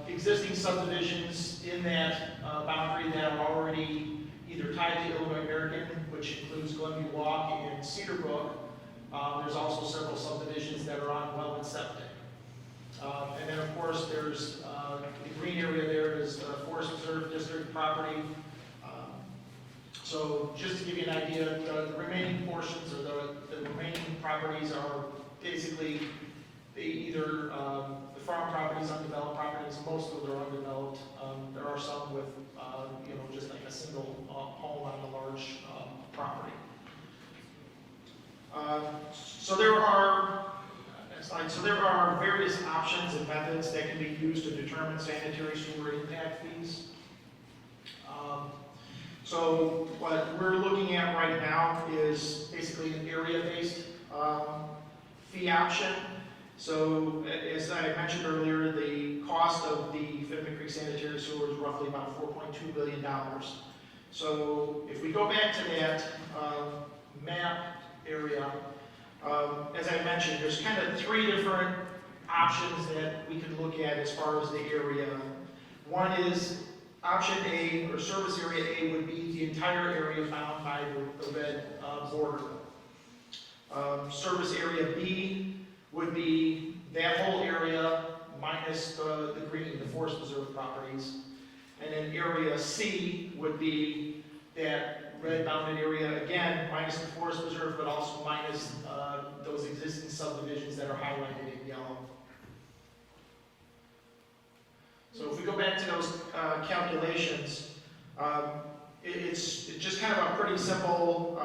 existing subdivisions in that boundary that are already either tied to Illinois American, which includes Glenview Walk and Cedar Brook. There's also several subdivisions that are on well and septic. And then of course there's the green area there is Forest Reserve District property. So just to give you an idea, the remaining portions or the remaining properties are basically either the farm properties, undeveloped properties. Most of them are undeveloped. There are some with just like a single home on a large property. So there are various options and methods that can be used to determine sanitary sewer impact fees. So what we're looking at right now is basically an area-based fee option. So as I mentioned earlier, the cost of the Fenwick Creek sanitary sewer is roughly about $4.2 billion. So if we go back to that map area, as I mentioned, there's kind of three different options that we can look at as far as the area. One is option A, or service area A, would be the entire area bound by the red border. Service area B would be that whole area minus the green, the forest preserve properties. And then area C would be that red bounded area, again, minus the forest preserve, but also minus those existing subdivisions that are highlighted in yellow. So if we go back to those calculations, it's just kind of a pretty simple,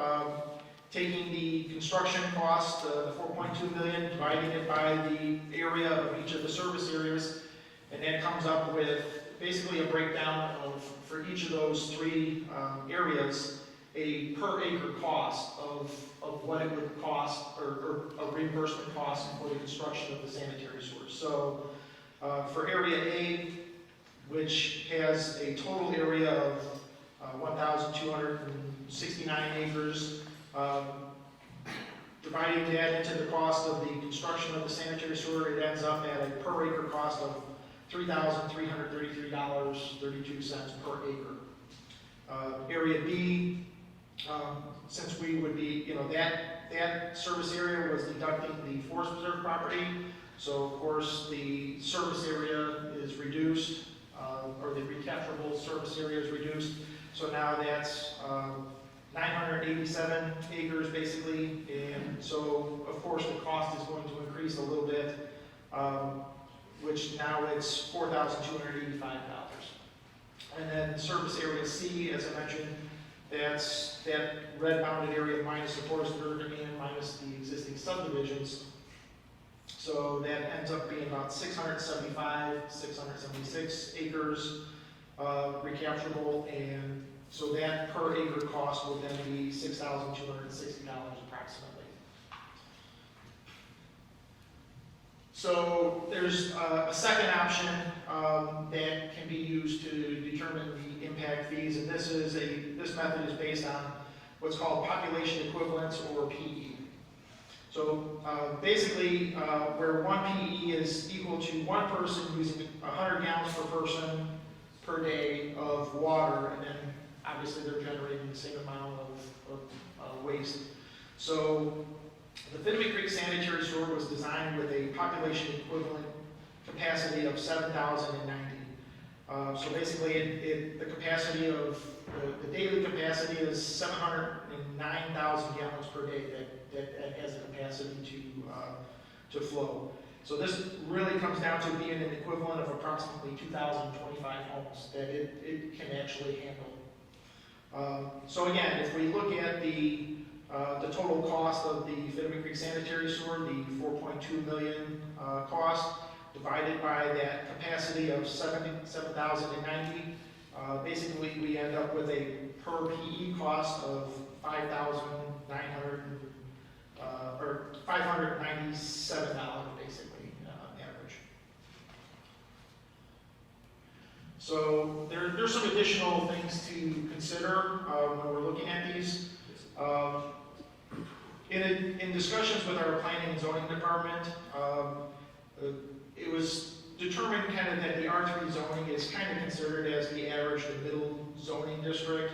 taking the construction cost, the 4.2 million, dividing it by the area of each of the service areas, and that comes up with basically a breakdown of, for each of those three areas, a per acre cost of what it would cost, or a reimbursement cost for the construction of the sanitary sewers. So for area A, which has a total area of 1,269 acres, dividing that into the cost of the construction of the sanitary sewer, it ends up at a per acre cost of $3,333.32 per acre. Area B, since we would be, that service area was deducting the forest preserve property, so of course the service area is reduced, or the recapturable service area is reduced. So now that's 987 acres basically, and so of course the cost is going to increase a little bit, which now it's $4,285. And then service area C, as I mentioned, that's that red bounded area minus the forest preserve and minus the existing subdivisions. So that ends up being about 676 acres recapturable, and so that per acre cost would then be $6,260 approximately. So there's a second option that can be used to determine the impact fees, and this method is based on what's called population equivalence, or PE. So basically, where one PE is equal to one person using 100 gallons per person per day of water, and then obviously they're generating the same amount of waste. So the Finney Creek Sanitary Sewer was designed with a population equivalent capacity of 7,090. So basically, the capacity of the daily capacity is 709,000 gallons per day that has a capacity to flow. So this really comes down to being an equivalent of approximately 2,025 homes that it can actually handle. So again, if we look at the total cost of the Finney Creek Sanitary Sewer, the 4.2 million cost, divided by that capacity of 7,090, basically we end up with a per PE cost of $597 basically, average. So there's some additional things to consider when we're looking at these. In discussions with our planning and zoning department, it was determined kind of that the R3 zoning is kind of considered as the average to middle zoning district.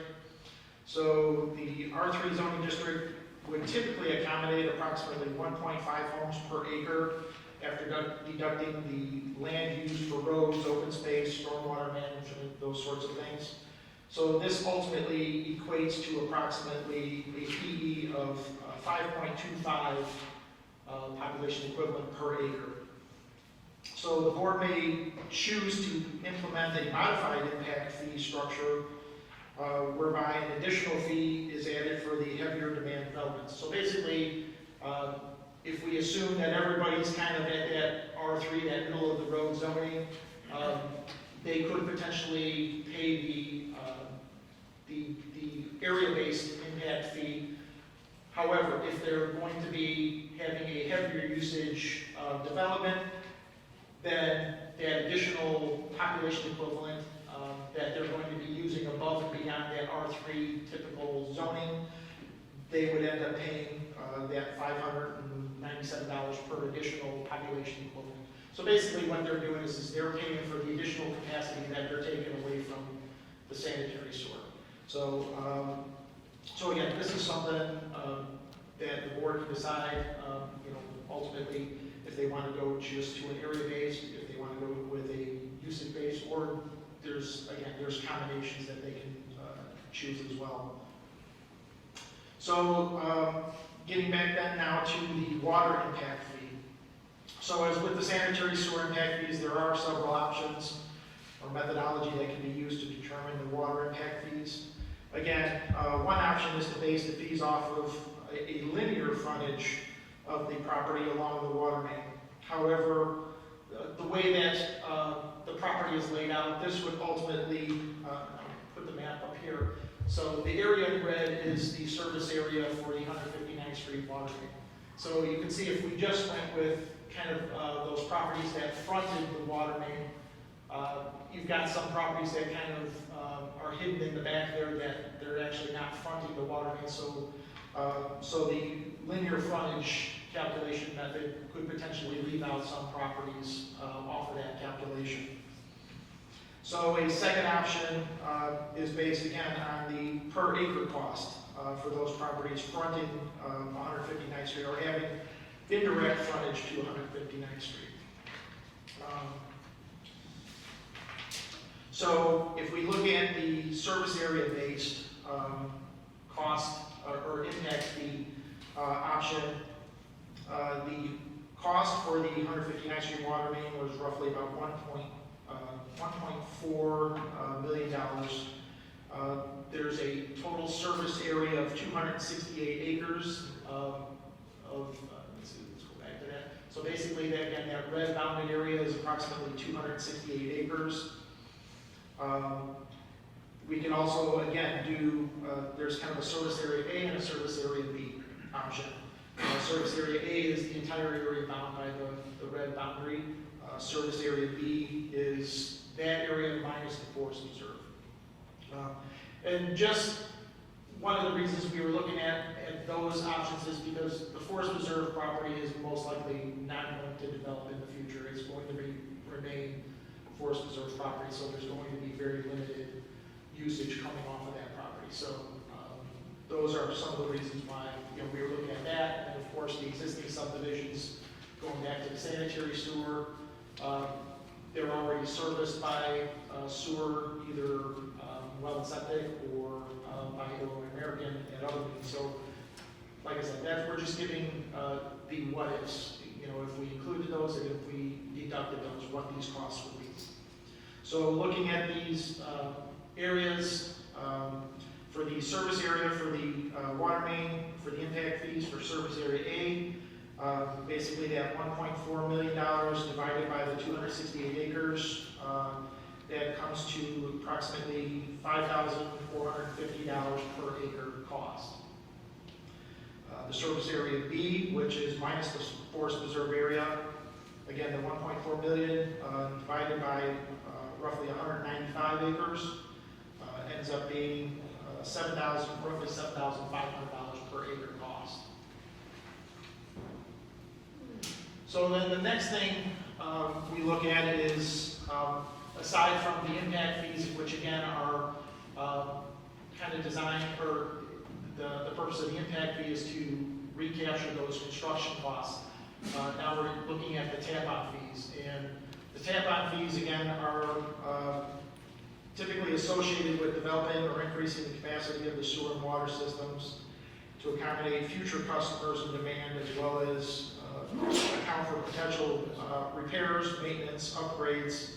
So the R3 zoning district would typically accommodate approximately 1.5 homes per acre after deducting the land used for roads, open space, stormwater management, those sorts of things. So this ultimately equates to approximately a PE of 5.25 population equivalent per acre. So the board may choose to implement a modified impact fee structure whereby an additional fee is added for the heavier demand developments. So basically, if we assume that everybody's kind of at that R3, that middle of the road zoning, they could potentially pay the area-based impact fee. However, if they're going to be having a heavier usage of development, then that additional population equivalent that they're going to be using above and beyond that R3 typical zoning, they would end up paying that $597 per additional population equivalent. So basically what they're doing is they're paying for the additional capacity that they're taking away from the sanitary sewer. So, so again, this is something that the board can decide, ultimately, if they want to go just to an area base, if they want to go with a usage base, or there's combinations that they can choose as well. So getting back then now to the water impact fee. So as with the sanitary sewer impact fees, there are several options or methodology that can be used to determine the water impact fees. Again, one option is to base the fees off of a linear frontage of the property along the water main. However, the way that the property is laid out, this would ultimately, I'll put the map up here. So the area in red is the service area for the 159th Street water main. So you can see if we just went with kind of those properties that fronted the water main, you've got some properties that kind of are hidden in the back there that they're actually not fronting the water main. So the linear frontage calculation method could potentially leave out some properties off of that calculation. So a second option is based again on the per acre cost for those properties fronting 159th Street or having indirect frontage to 159th Street. So if we look at the service area based cost or impact fee option, the cost for the 159th Street water main was roughly about $1.4 million. There's a total service area of 268 acres let's go back to that. So basically, that red bounded area is approximately 268 acres. We can also, again, do, there's kind of a service area A and a service area B option. Service area A is the entire area bound by the red boundary. Service area B is that area minus the forest reserve. And just one of the reasons we were looking at those options is because the forest reserve property is most likely not going to develop in the future. It's going to remain forest reserve property, so there's going to be very limited usage coming off of that property. So those are some of the reasons why we were looking at that. And of course, the existing subdivisions, going back to the sanitary sewer, they're already serviced by sewer, either well and septic or by American and other means. So, like I said, we're just giving the what ifs. If we included those and if we deducted those, what these costs would be. So, looking at these areas, for the service area for the water main, for the impact fees for service area A, basically that $1.4 million divided by the 268 acres, that comes to approximately $5,450 per acre cost. The service area B, which is minus the forest reserve area, again the 1.4 million divided by roughly 195 acres, ends up being roughly $7,500 per acre cost. So then the next thing we look at is, aside from the impact fees, which again are kind of designed for the purpose of the impact fee is to recapture those construction costs. Now we're looking at the tap-on fees. And the tap-on fees, again, are typically associated with developing or increasing the capacity of the sewer and water systems to accommodate future customers and demand, as well as account for potential repairs, maintenance, upgrades,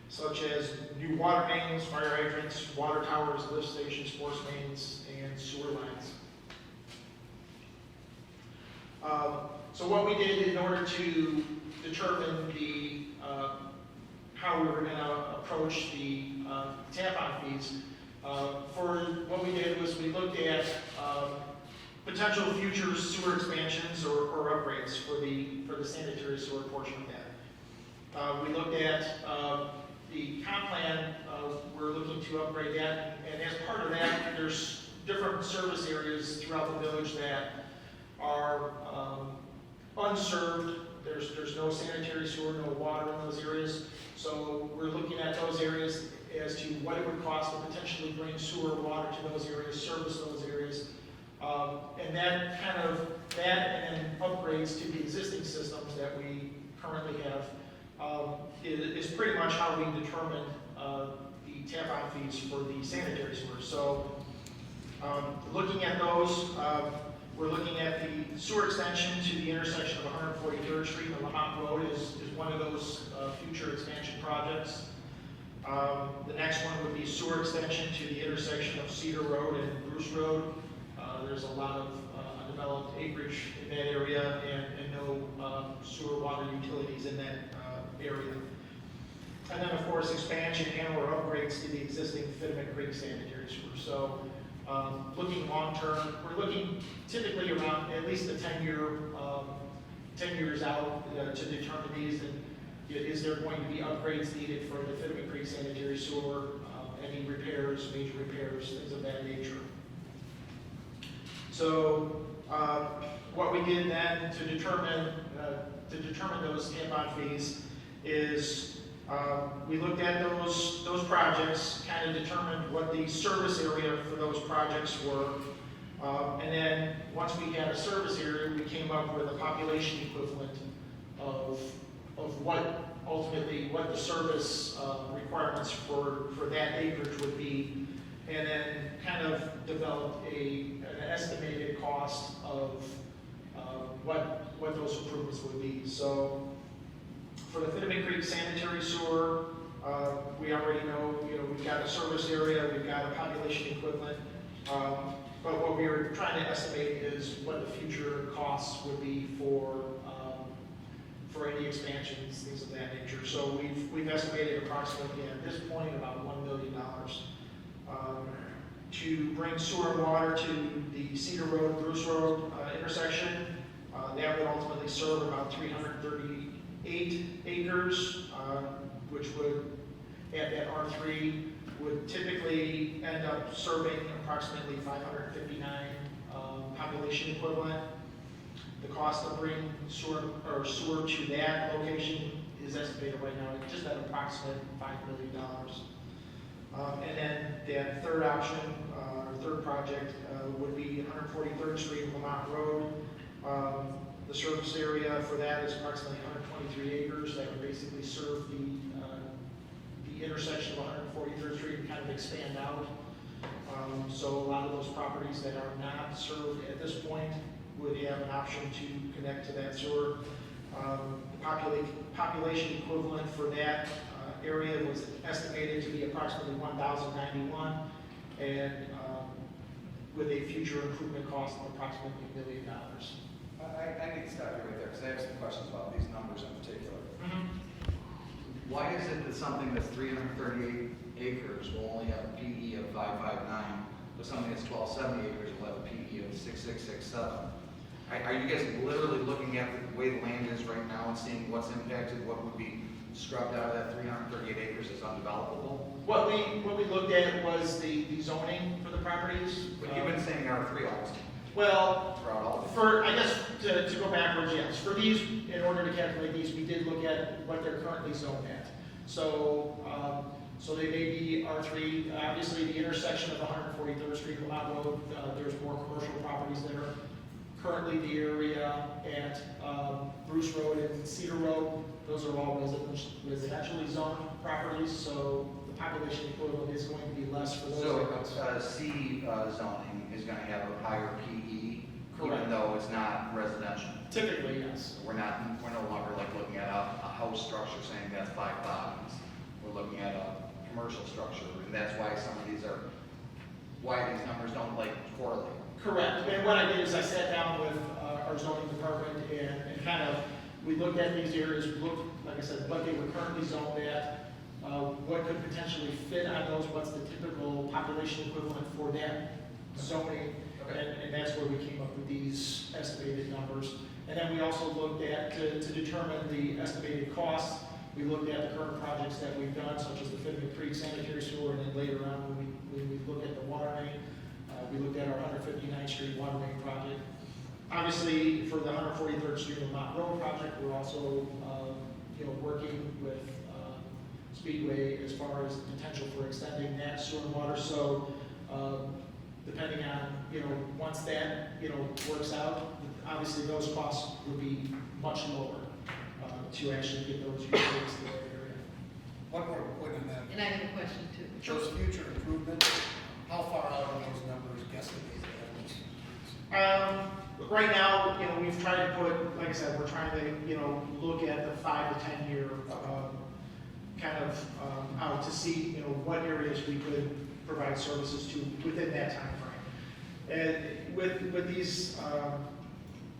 such as new water mains, fire hydrants, water towers, lift stations, force mains, and sewer lines. So what we did in order to determine how we were going to approach the tap-on fees, for what we did was we looked at potential future sewer expansions or upgrades for the sanitary sewer portion of that. We looked at the comp plan, we're looking to upgrade that, and as part of that, there's different service areas throughout the village that are unserved. There's no sanitary sewer, no water in those areas. So we're looking at those areas as to what it would cost to potentially bring sewer water to those areas, service those areas. And that and then upgrades to the existing systems that we currently have is pretty much how we determined the tap-on fees for the sanitary sewer. So, looking at those, we're looking at the sewer extension to the intersection of 143rd Street and Lamont Road is one of those future expansion projects. The next one would be sewer extension to the intersection of Cedar Road and Bruce Road. There's a lot of undeveloped acreage in that area and no sewer water utilities in that area. And then, of course, expansion and or upgrades to the existing Fittiman Creek sanitary sewer. So, looking long-term, we're looking typically around at least a 10 years out to determine these. And is there going to be upgrades needed for the Fittiman Creek sanitary sewer, any repairs, major repairs, things of that nature. So, what we did then to determine those tap-on fees is we looked at those projects, kind of determined what the service area for those projects were, and then once we had a service area, we came up with a population equivalent of what ultimately what the service requirements for that acreage would be, and then kind of developed an estimated cost of what those improvements would be. So for the Fittiman Creek sanitary sewer, we already know, we've got a service area, we've got a population equivalent, but what we were trying to estimate is what the future costs would be for any expansions, things of that nature. So we've estimated approximately at this point about $1 million to bring sewer and water to the Cedar Road, Bruce Road intersection. That would ultimately serve about 338 acres, which would, at that R3, would typically end up serving approximately 559 population equivalent. The cost of bringing sewer to that location is estimated right now at just at approximately $5 million. And then that third option, or third project, would be 143rd Street and Lamont Road. The service area for that is approximately 123 acres. That would basically serve the intersection of 143rd Street and kind of expand out. So a lot of those properties that are not served at this point would have an option to connect to that sewer. The population equivalent for that area was estimated to be approximately 1,091, and with a future improvement cost of approximately $1 million. I need to stop you right there, because I have some questions about these numbers in particular. Mm-hmm. Why is it that something that's 338 acres will only have a PE of 559, but something that's 1270 acres will have a PE of 6667? Are you guys literally looking at the way the land is right now and seeing what's impacted, what would be scrubbed out of that 338 acres as undevelopable? What we looked at was the zoning for the properties. But you've been saying R3 almost. Well, throughout all of it. I guess to go backwards, yes. For these, in order to calculate these, we did look at what they're currently zoned at. So, so they may be R3. Obviously, the intersection of 143rd Street and Lamont Road, there's more commercial properties there. Currently, the area at Bruce Road and Cedar Road, those are all residentially zoned properties, so the population equivalent is going to be less for those areas. So C zoning is going to have a higher PE, Correct. even though it's not residential. Typically, yes. We're no longer like looking at a house structure saying that's 5 bottoms. We're looking at a commercial structure, and that's why why these numbers don't correlate. Correct. And what I did is I sat down with our zoning department and kind of, we looked at these areas, looked, like I said, what they were currently zoned at, what could potentially fit on those, what's the typical population equivalent for that zoning, and that's where we came up with these estimated numbers. And then we also looked at, to determine the estimated costs, we looked at the current projects that we've done, such as the Fittiman Creek sanitary sewer, and then later on when we look at the water main, we looked at our 159th Street water main project. Obviously, for the 143rd Street and Lamont Road project, we're also working with Speedway as far as the potential for extending that sewer and water. So depending on, once that, works out, obviously those costs would be much lower to actually get those utilities to that area. One more point on that. And I have a question too. In terms like I said, we're trying to, look at the 5 to 10 year, kind of, out to see, what areas we could provide services to within that time frame. And with these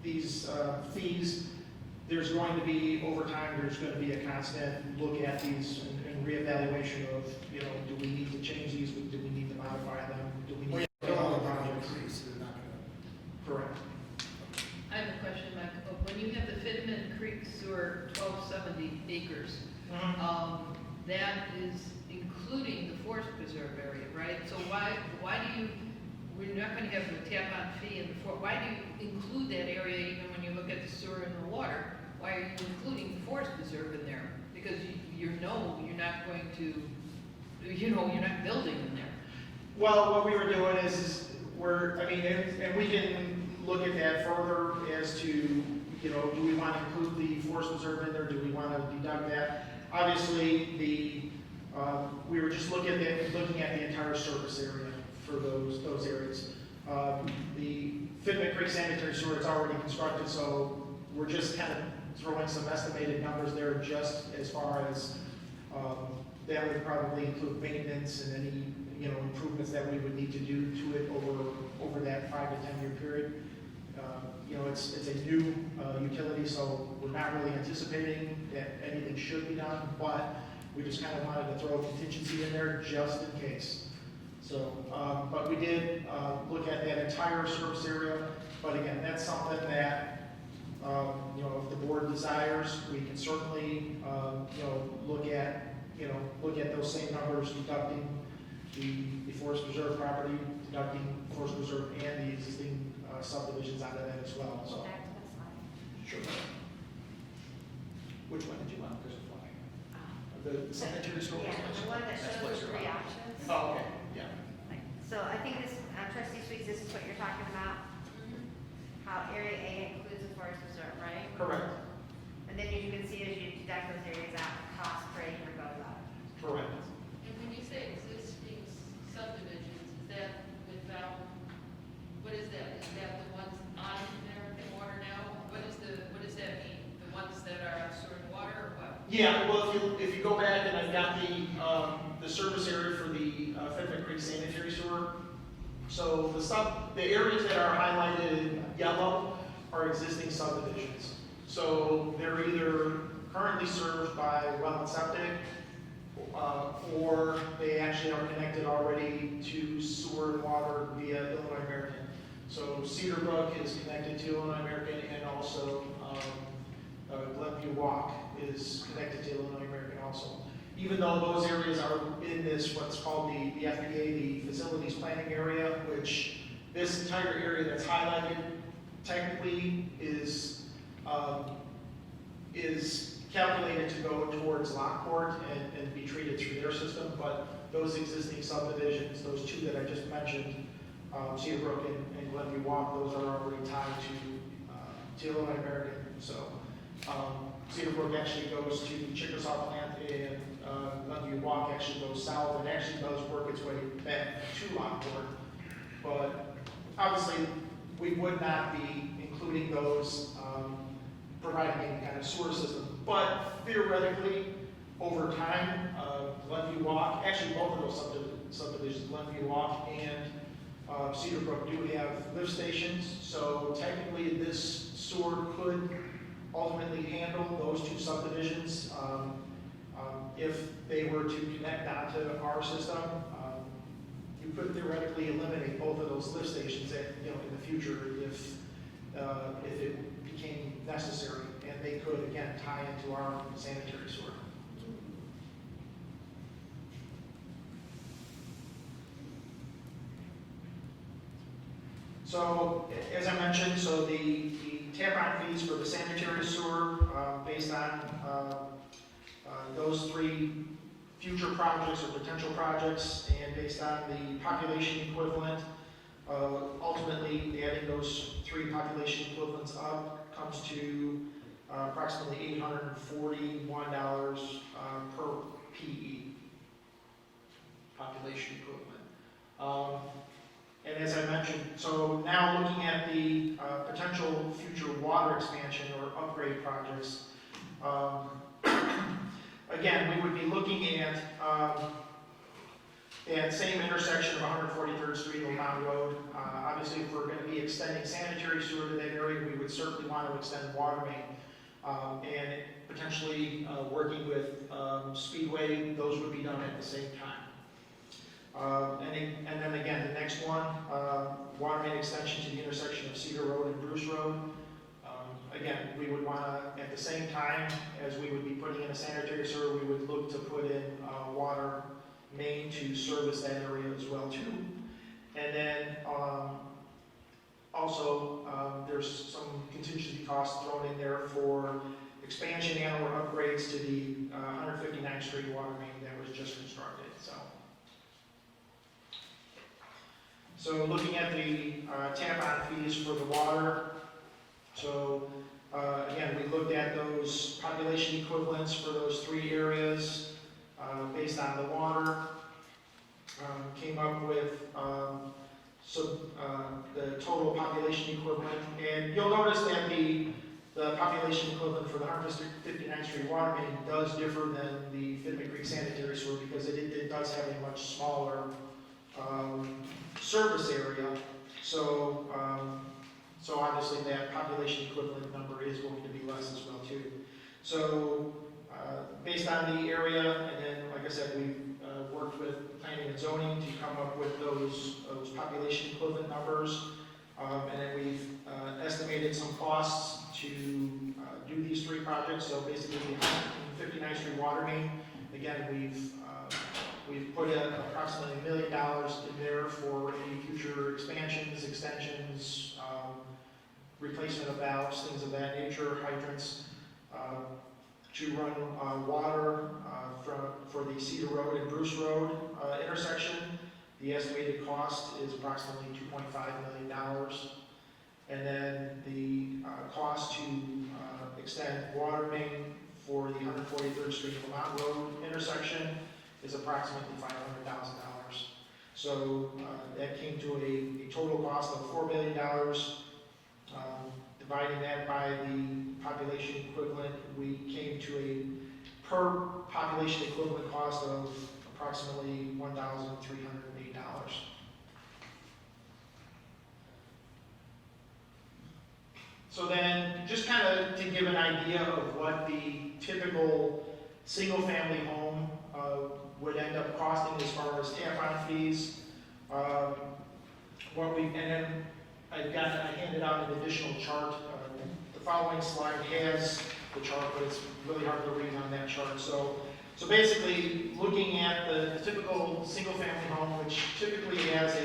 fees, there's going to be, over time, there's going to be a constant look at these and reevaluation of, do we need to change these, do we need to modify them, do we need to build other projects? Correct. I have a question, Mike. When you have the Fitman Creek sewer, 1270 acres, that is including the forest preserve area, right? So why do you, we're not going to have the tap-on fee in the why do you include that area even when you look at the sewer and the water? Why are you including the forest preserve in there? Because you're not going to, you're not building in there. Well, what we were doing is and we can look at that further as to, do we want to include the forest preserve in there? Do we want to deduct that? Obviously, we were just looking at the entire surface area for those areas. The Fitman Creek sanitary sewer is already constructed, so we're just kind of throwing some estimated numbers there just as far as that would probably include maintenance and any improvements that we would need to do to it over that 5 to 10 year period. It's a new utility, so we're not really anticipating that anything should be done, but we just kind of wanted to throw a contingency in there just in case. So, but we did look at that entire surface area, but again, that's something that, if the board desires, we can certainly, look at those same numbers, deducting the forest preserve property, deducting forest preserve and the existing subdivisions out of that as well, so. Sure. Which one did you want, Chris? The sanitary sewer? Yeah, the one that shows the 3 options. Oh, okay, yeah. So I think this, trustee Sweets, this is what you're talking about? How area A includes the forest reserve, right? Correct. And then as you can see, as you deduct those areas out, the cost per acre goes up. Correct. And when you say existing subdivisions, is that without, what is that? Is that the ones on American Water now? What does that mean? The ones that are on sewer and water or what? Yeah, well, if you go back and I've got the service area for the Fitman Creek sanitary sewer. So the areas that are highlighted in yellow are existing subdivisions. So they're either currently served by well and septic, or they actually are connected already to sewer and water via Illinois American. So Cedar Brook is connected to Illinois American, and also Glenview Walk is connected to Illinois American also. Even though those areas are in this, what's called the FPA, the facilities planning area, which this entire area that's highlighted technically is calculated to go towards Lockport and be treated through their system, but those existing subdivisions, those 2 that I just mentioned, Cedar Brook and Glenview Walk, those are already tied to Illinois American. So Cedar Brook actually goes to the Chickasaw plant, and Glenview Walk actually goes south and actually does work its way back to Lockport. But obviously, we would not be including those providing any kind of sewer system. But theoretically, over time, Glenview Walk, actually both of those subdivisions, Glenview Walk and Cedar Brook, do have lift stations. So technically, this sewer could ultimately handle those 2 subdivisions if they were to connect onto our system. You could theoretically eliminate both of those lift stations in the future if it became necessary, and they could again tie into our sanitary sewer. So, as I mentioned, so the tap-on fees for the sanitary sewer, based on those 3 future projects or potential projects, and based on the population equivalent, ultimately adding those 3 population equivalents up comes to approximately $841 per PE, population equivalent. And as I mentioned, so now looking at the potential future water expansion or upgrade projects. Again, we would be looking at that same intersection of 143rd Street and Lamont Road. Obviously, if we're going to be extending sanitary sewer to that area, we would certainly want to extend water main. And potentially working with Speedway, those would be done at the same time. And then again, the next one, water main extension to the intersection of Cedar Road and Bruce Road. Again, we would want to, at the same time as we would be putting in a sanitary sewer, we would look to put in water main to service that area as well too. And then also there's some contingency costs thrown in there for expansion and or upgrades to the 159th Street water main that was just constructed. So looking at the tap-on fees for the water, so again, we looked at those population equivalents for those three areas based on the water, came up with the total population equivalent, and you'll notice that the population equivalent for the 159th Street water main does differ than the Fitman Creek sanitary sewer because it does have a much smaller service area. So obviously that population equivalent number is going to be less as well too. So based on the area, and then like I said, we worked with planning and zoning to come up with those population equivalent numbers, and then we've estimated some costs to do these three projects. So basically, the 59th Street water main, again, we've put approximately $1 million in there for any future expansions, extensions, replacement of valves, things of that nature, hydrants, to run water for the Cedar Road and Bruce Road intersection. The estimated cost is approximately $2.5 million. And then the cost to extend water main for the 143rd Street Lamont Road intersection is approximately $500,000. So that came to a total cost of $4 million. Dividing that by the population equivalent, we came to a per population equivalent cost of approximately $1,308. So then, just kind of to give an idea of what the typical single-family home would end up costing as far as tap-on fees. And then I handed out an additional chart. The following slide has the chart, but it's really hard to read on that chart. So basically, looking at the typical single-family home, which typically has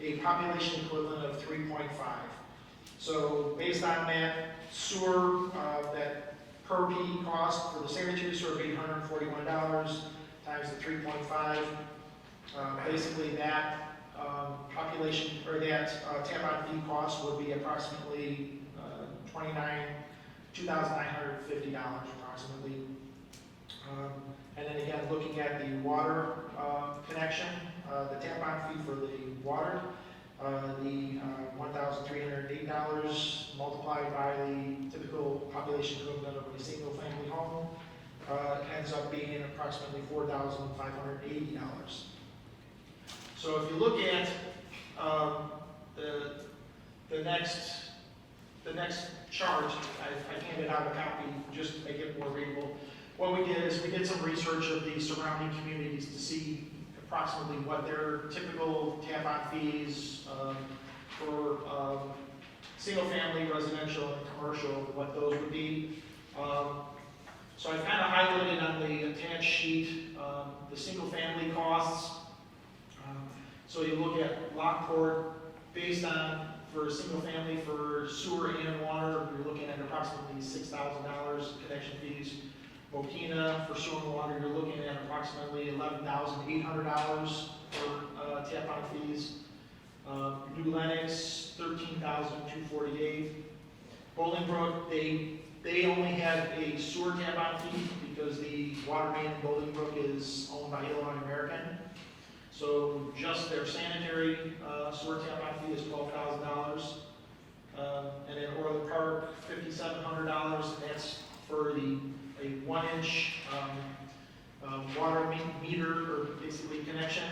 a population equivalent of 3.5. So based on that sewer, that per P cost for the sanitary sewer of $841 times the 3.5, basically that population, or that tap-on fee cost would be approximately $2,950 approximately. And then again, looking at the water connection, the tap-on fee for the water, the $1,308 multiplied by the typical population equivalent of a single-family home ends up being approximately $4,580. So if you look at the next chart, I handed out a copy just to make it more readable. What we did is we did some research of the surrounding communities to see approximately what their typical tap-on fees for single-family, residential, and commercial, what those would be. So I kind of highlighted on the attached sheet the single-family costs. So you look at Lockport, based on, for a single-family, for sewer and water, you're looking at approximately $6,000 connection fees. Mokina, for sewer and water, you're looking at approximately $11,800 for tap-on fees. New Lenox, $13,248. Bolingbrook, they only have a sewer tap-on fee because the water main in Bolingbrook is owned by Illinois American. So just their sanitary sewer tap-on fee is $12,000. And then Orland Park, $5,700, that's for a 1-inch water meter, or basically connection,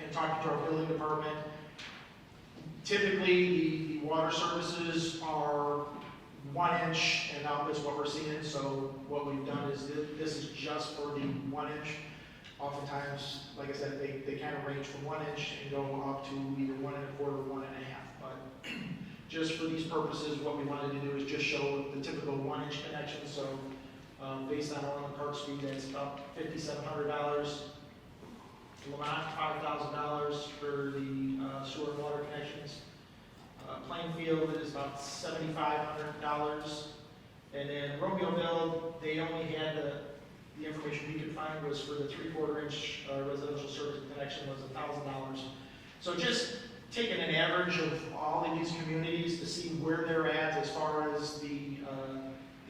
and talking to our building department. Typically, the water services are 1 inch and up is what we're seeing, so what we've done is this is just for the 1 inch. Oftentimes, like I said, they kind of range from 1 inch and go up to either 1 1/4 or 1 1/2. But just for these purposes, what we wanted to do is just show the typical 1 inch connection. So based on Orland Park Street, that's about $5,700. Lamont, $5,000 for the sewer and water connections. Plainfield is about $7,500. And then Romeoville, they only had the information we could find was for the 3/4 inch residential service connection was $1,000. So just taking an average of all of these communities to see where they're at as far as the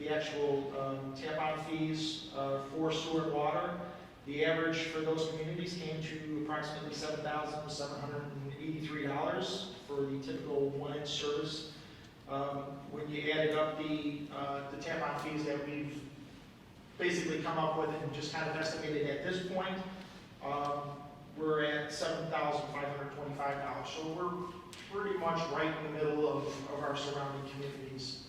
actual tap-on fees for sewer and water. The average for those communities came to approximately $7,783 for the typical 1 inch service. When you added up the tap-on fees that we've basically come up with and just kind of estimated at this point, we're at $7,525. So we're pretty much right in the middle of our surrounding communities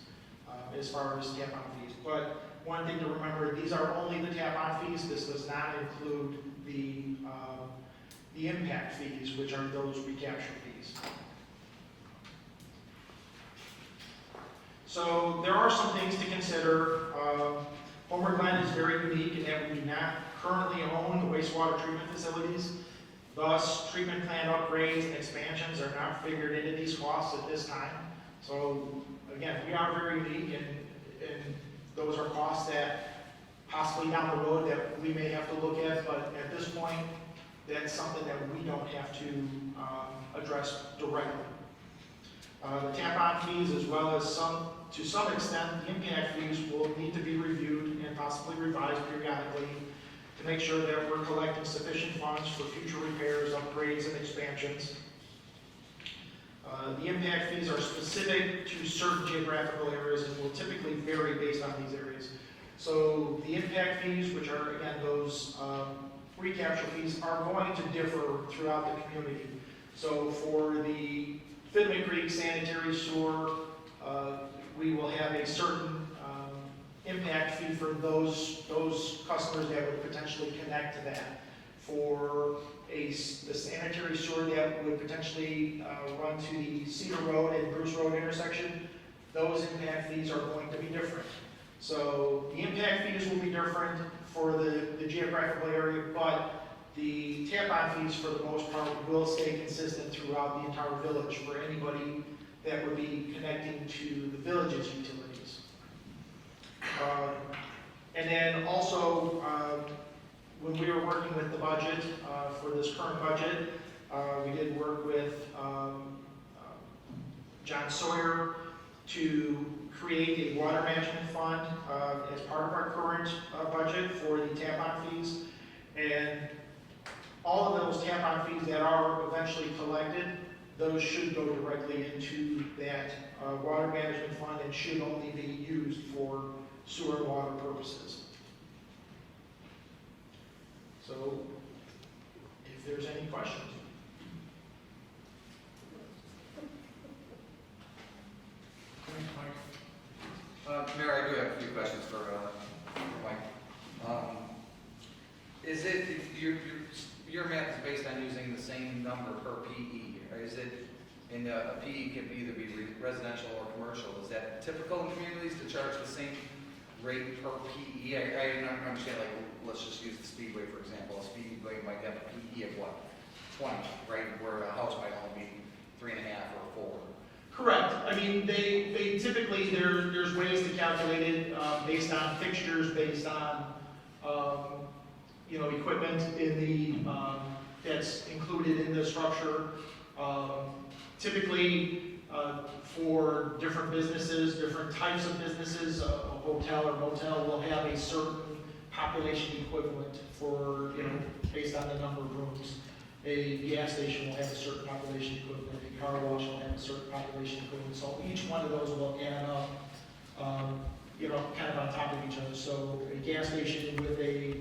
as far as tap-on fees. But one thing to remember, these are only the tap-on fees. This does not include the impact fees, which are those recapture fees. So there are some things to consider. Homer Glen is very unique in that we do not currently own the wastewater treatment facilities. Thus, treatment plant upgrades and expansions are not figured into these costs at this time. So again, we are very unique, and those are costs that possibly down the road that we may have to look at, but at this point, that's something that we don't have to address directly. The tap-on fees, as well as to some extent, the impact fees will need to be reviewed and possibly revised periodically to make sure that we're collecting sufficient funds for future repairs, upgrades, and expansions. The impact fees are specific to certain geographical areas and will typically vary based on these areas. So the impact fees, which are, again, those recapture fees, are going to differ throughout the community. So for the Findlay Creek sanitary sewer, we will have a certain impact fee for those customers that would potentially connect to that. For the sanitary sewer that would potentially run to the Cedar Road and Bruce Road intersection, those impact fees are going to be different. So the impact fees will be different for the geographical area, but the tap-on fees for the most part will stay consistent throughout the entire village for anybody that would be connecting to the village's utilities. And then also, when we were working with the budget for this current budget, we did work with John Sawyer to create a water management fund as part of our current budget for the tap-on fees. And all of those tap-on fees that are eventually collected, those should go directly into that water management fund and should only be used for sewer and water purposes. So, if there's any questions. Mayor, I do have a few questions for Mike. Is it, your math is based on using the same number per PE, or is it, and a PE can either be residential or commercial, is that typical in communities to charge the same rate per PE? I don't understand, like, let's just use the Speedway, for example. A Speedway might have a PE of what, 20, right, where a house might only be 3.5 or 4. Correct. I mean, they typically, there's ways to calculate it based on fixtures, based on, equipment in the, that's included in the structure. Typically, for different businesses, different types of businesses, a hotel or motel will have a certain population equivalent for, based on the number of rooms. a gas station will have a certain population equivalent, a car wash will have a certain population equivalent, so each one of those will add up, kind of on top of each other. So a gas station with a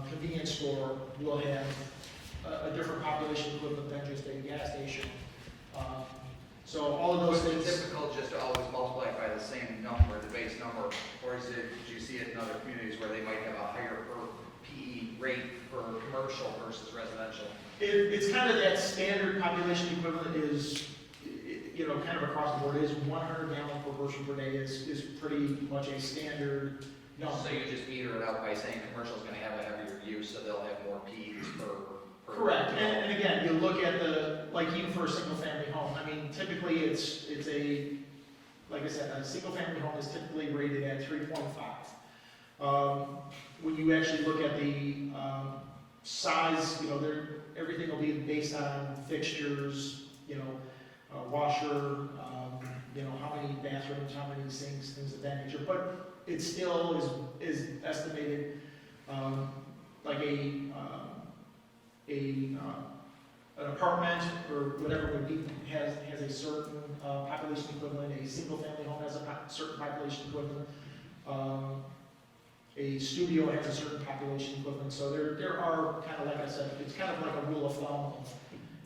convenience store will have a different population equivalent than just a gas station. So all of those Was it things. typical just to always multiply it by the same number, the base number, or is it, do you see it in other communities where they might have a higher per PE rate for commercial versus residential? It's kind of that standard population equivalent is, kind of across the board, is 100 gallons per person per day is pretty much a standard number. So you just meter it out by saying commercial is gonna have a heavier use, so they'll have more PEs per. Correct, and again, you look at like even for a single family home, I mean, typically it's like I said, a single family home is typically rated at 3.5. When you actually look at the size, everything will be based on fixtures, washer, how many bathrooms, how many sinks, things of that nature, but it still is estimated like an apartment or whatever would be has a certain population equivalent. A single family home has a certain population equivalent. A studio has a certain population equivalent. So there are kind of, like I said, it's kind of like a rule of thumb of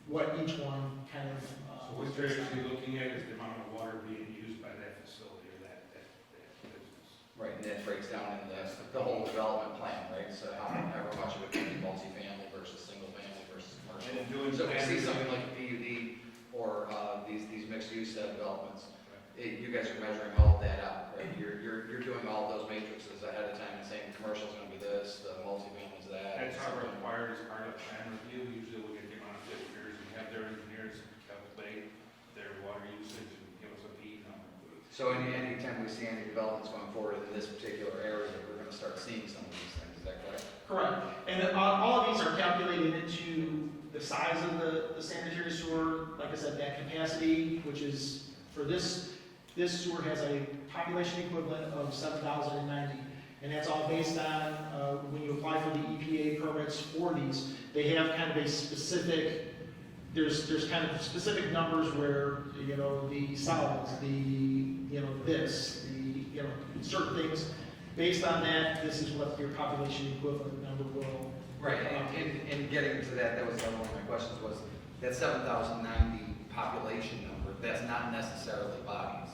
what each one kind of. So what you're actually looking at is the amount of water being used by that facility or that business. Right, and that breaks down in the whole development plan, right? So however much of it can be multifamily versus single family versus commercial. And in doing So we that, see something like a PUD or these mixed-use developments, you guys are measuring all of that out, right? You're doing all of those matrices ahead of time and saying commercial's gonna be this, the multifamily's that. That's not required as part of plan review. Usually we get the amount of figures and have their engineers calculate their water usage and give us a P number. So anytime we see any developments going forward in this particular area, we're gonna start seeing some of these things, is that correct? Correct. And all of these are calculated into the size of the sanitary sewer. Like I said, that capacity, which is for this sewer has a population equivalent of 7,090. And that's all based on, when you apply for the EPA permits for these, they have kind of a specific, there's kind of specific numbers where, the solids, certain things. Based on that, this is what your population equivalent number will. Right, and getting to that was one of my questions was, that 7,090 population number, that's not necessarily bodies.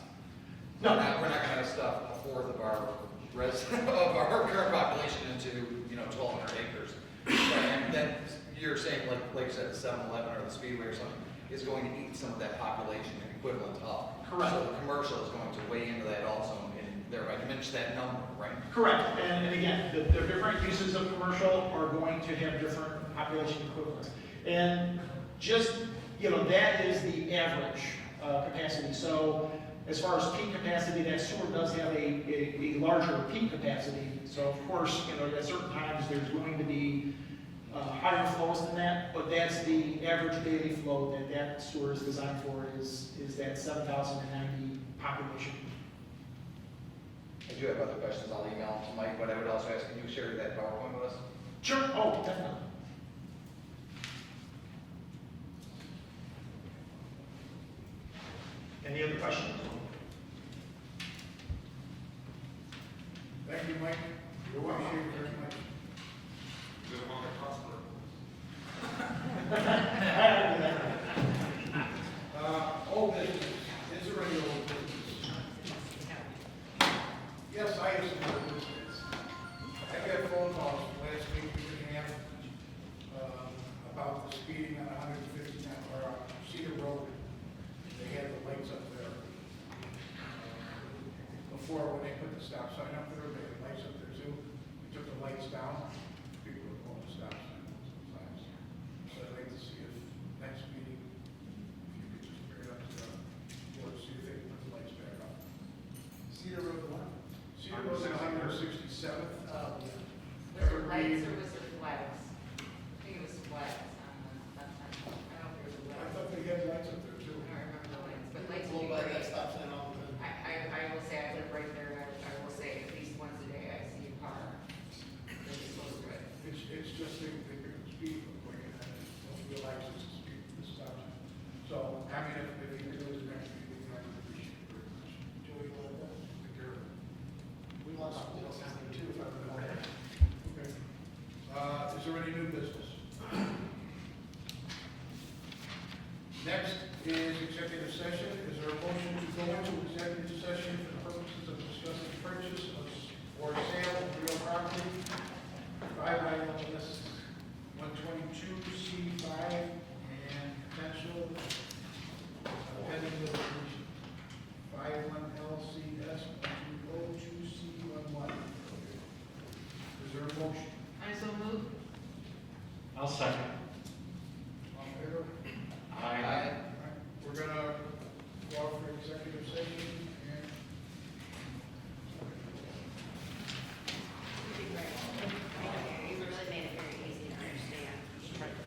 No. We're not gonna stuff a fourth of our current population into, 1,200 acres. And then you're saying, like you said, the 7-Eleven or the Speedway or something, is going to eat some of that population equivalent up. Correct. So the commercial is going to weigh into that also, and thereby diminish that number, right? Correct, and again, the different uses of commercial are going to have different population equivalents. And just, that is the average capacity. So as far as peak capacity, that sewer does have a larger peak capacity. So of course, at certain times, there's going to be higher flows than that, but that's the average daily flow that sewer is designed for is that 7,090 population. I do have other questions, I'll email them to Mike, but I would also ask, can you share that PowerPoint with us? Sure, oh, definitely. Any other questions? Thank you, Mike. You're welcome. Appreciate it very much. Live on the prosper. Old business, is there any old business? Yes, I have some old business. I got phone calls last week, about the speeding on 159, or Cedar Road. They had the lights up there. Before, when they put the stop sign up there, they had lights up there too. We took the lights down, people were pulling the stop signs. So I'd like to see if next meeting, if you could just bring it up to the board, see if they can put the lights back up. Cedar Road one? Cedar Road 167th. Was it lights or was it flags? I think it was flags on the left side. I don't know if there was a I light. thought they had lights up there too. I don't remember the lights, but lights Blow would be by great. that stop sign all the time. I will say, I live right there, I will say at least once a day I see a car. They're just so good. It's just they pick up the speed real quick and then there any new business? Next is executive session. Is there a motion to go into executive session for the purposes of discussing purchase of or sale of real property? 5 ILCS 122C5 and potential pending litigation. 51 LCS 1202C11. Is there a motion? I so move. I'll second.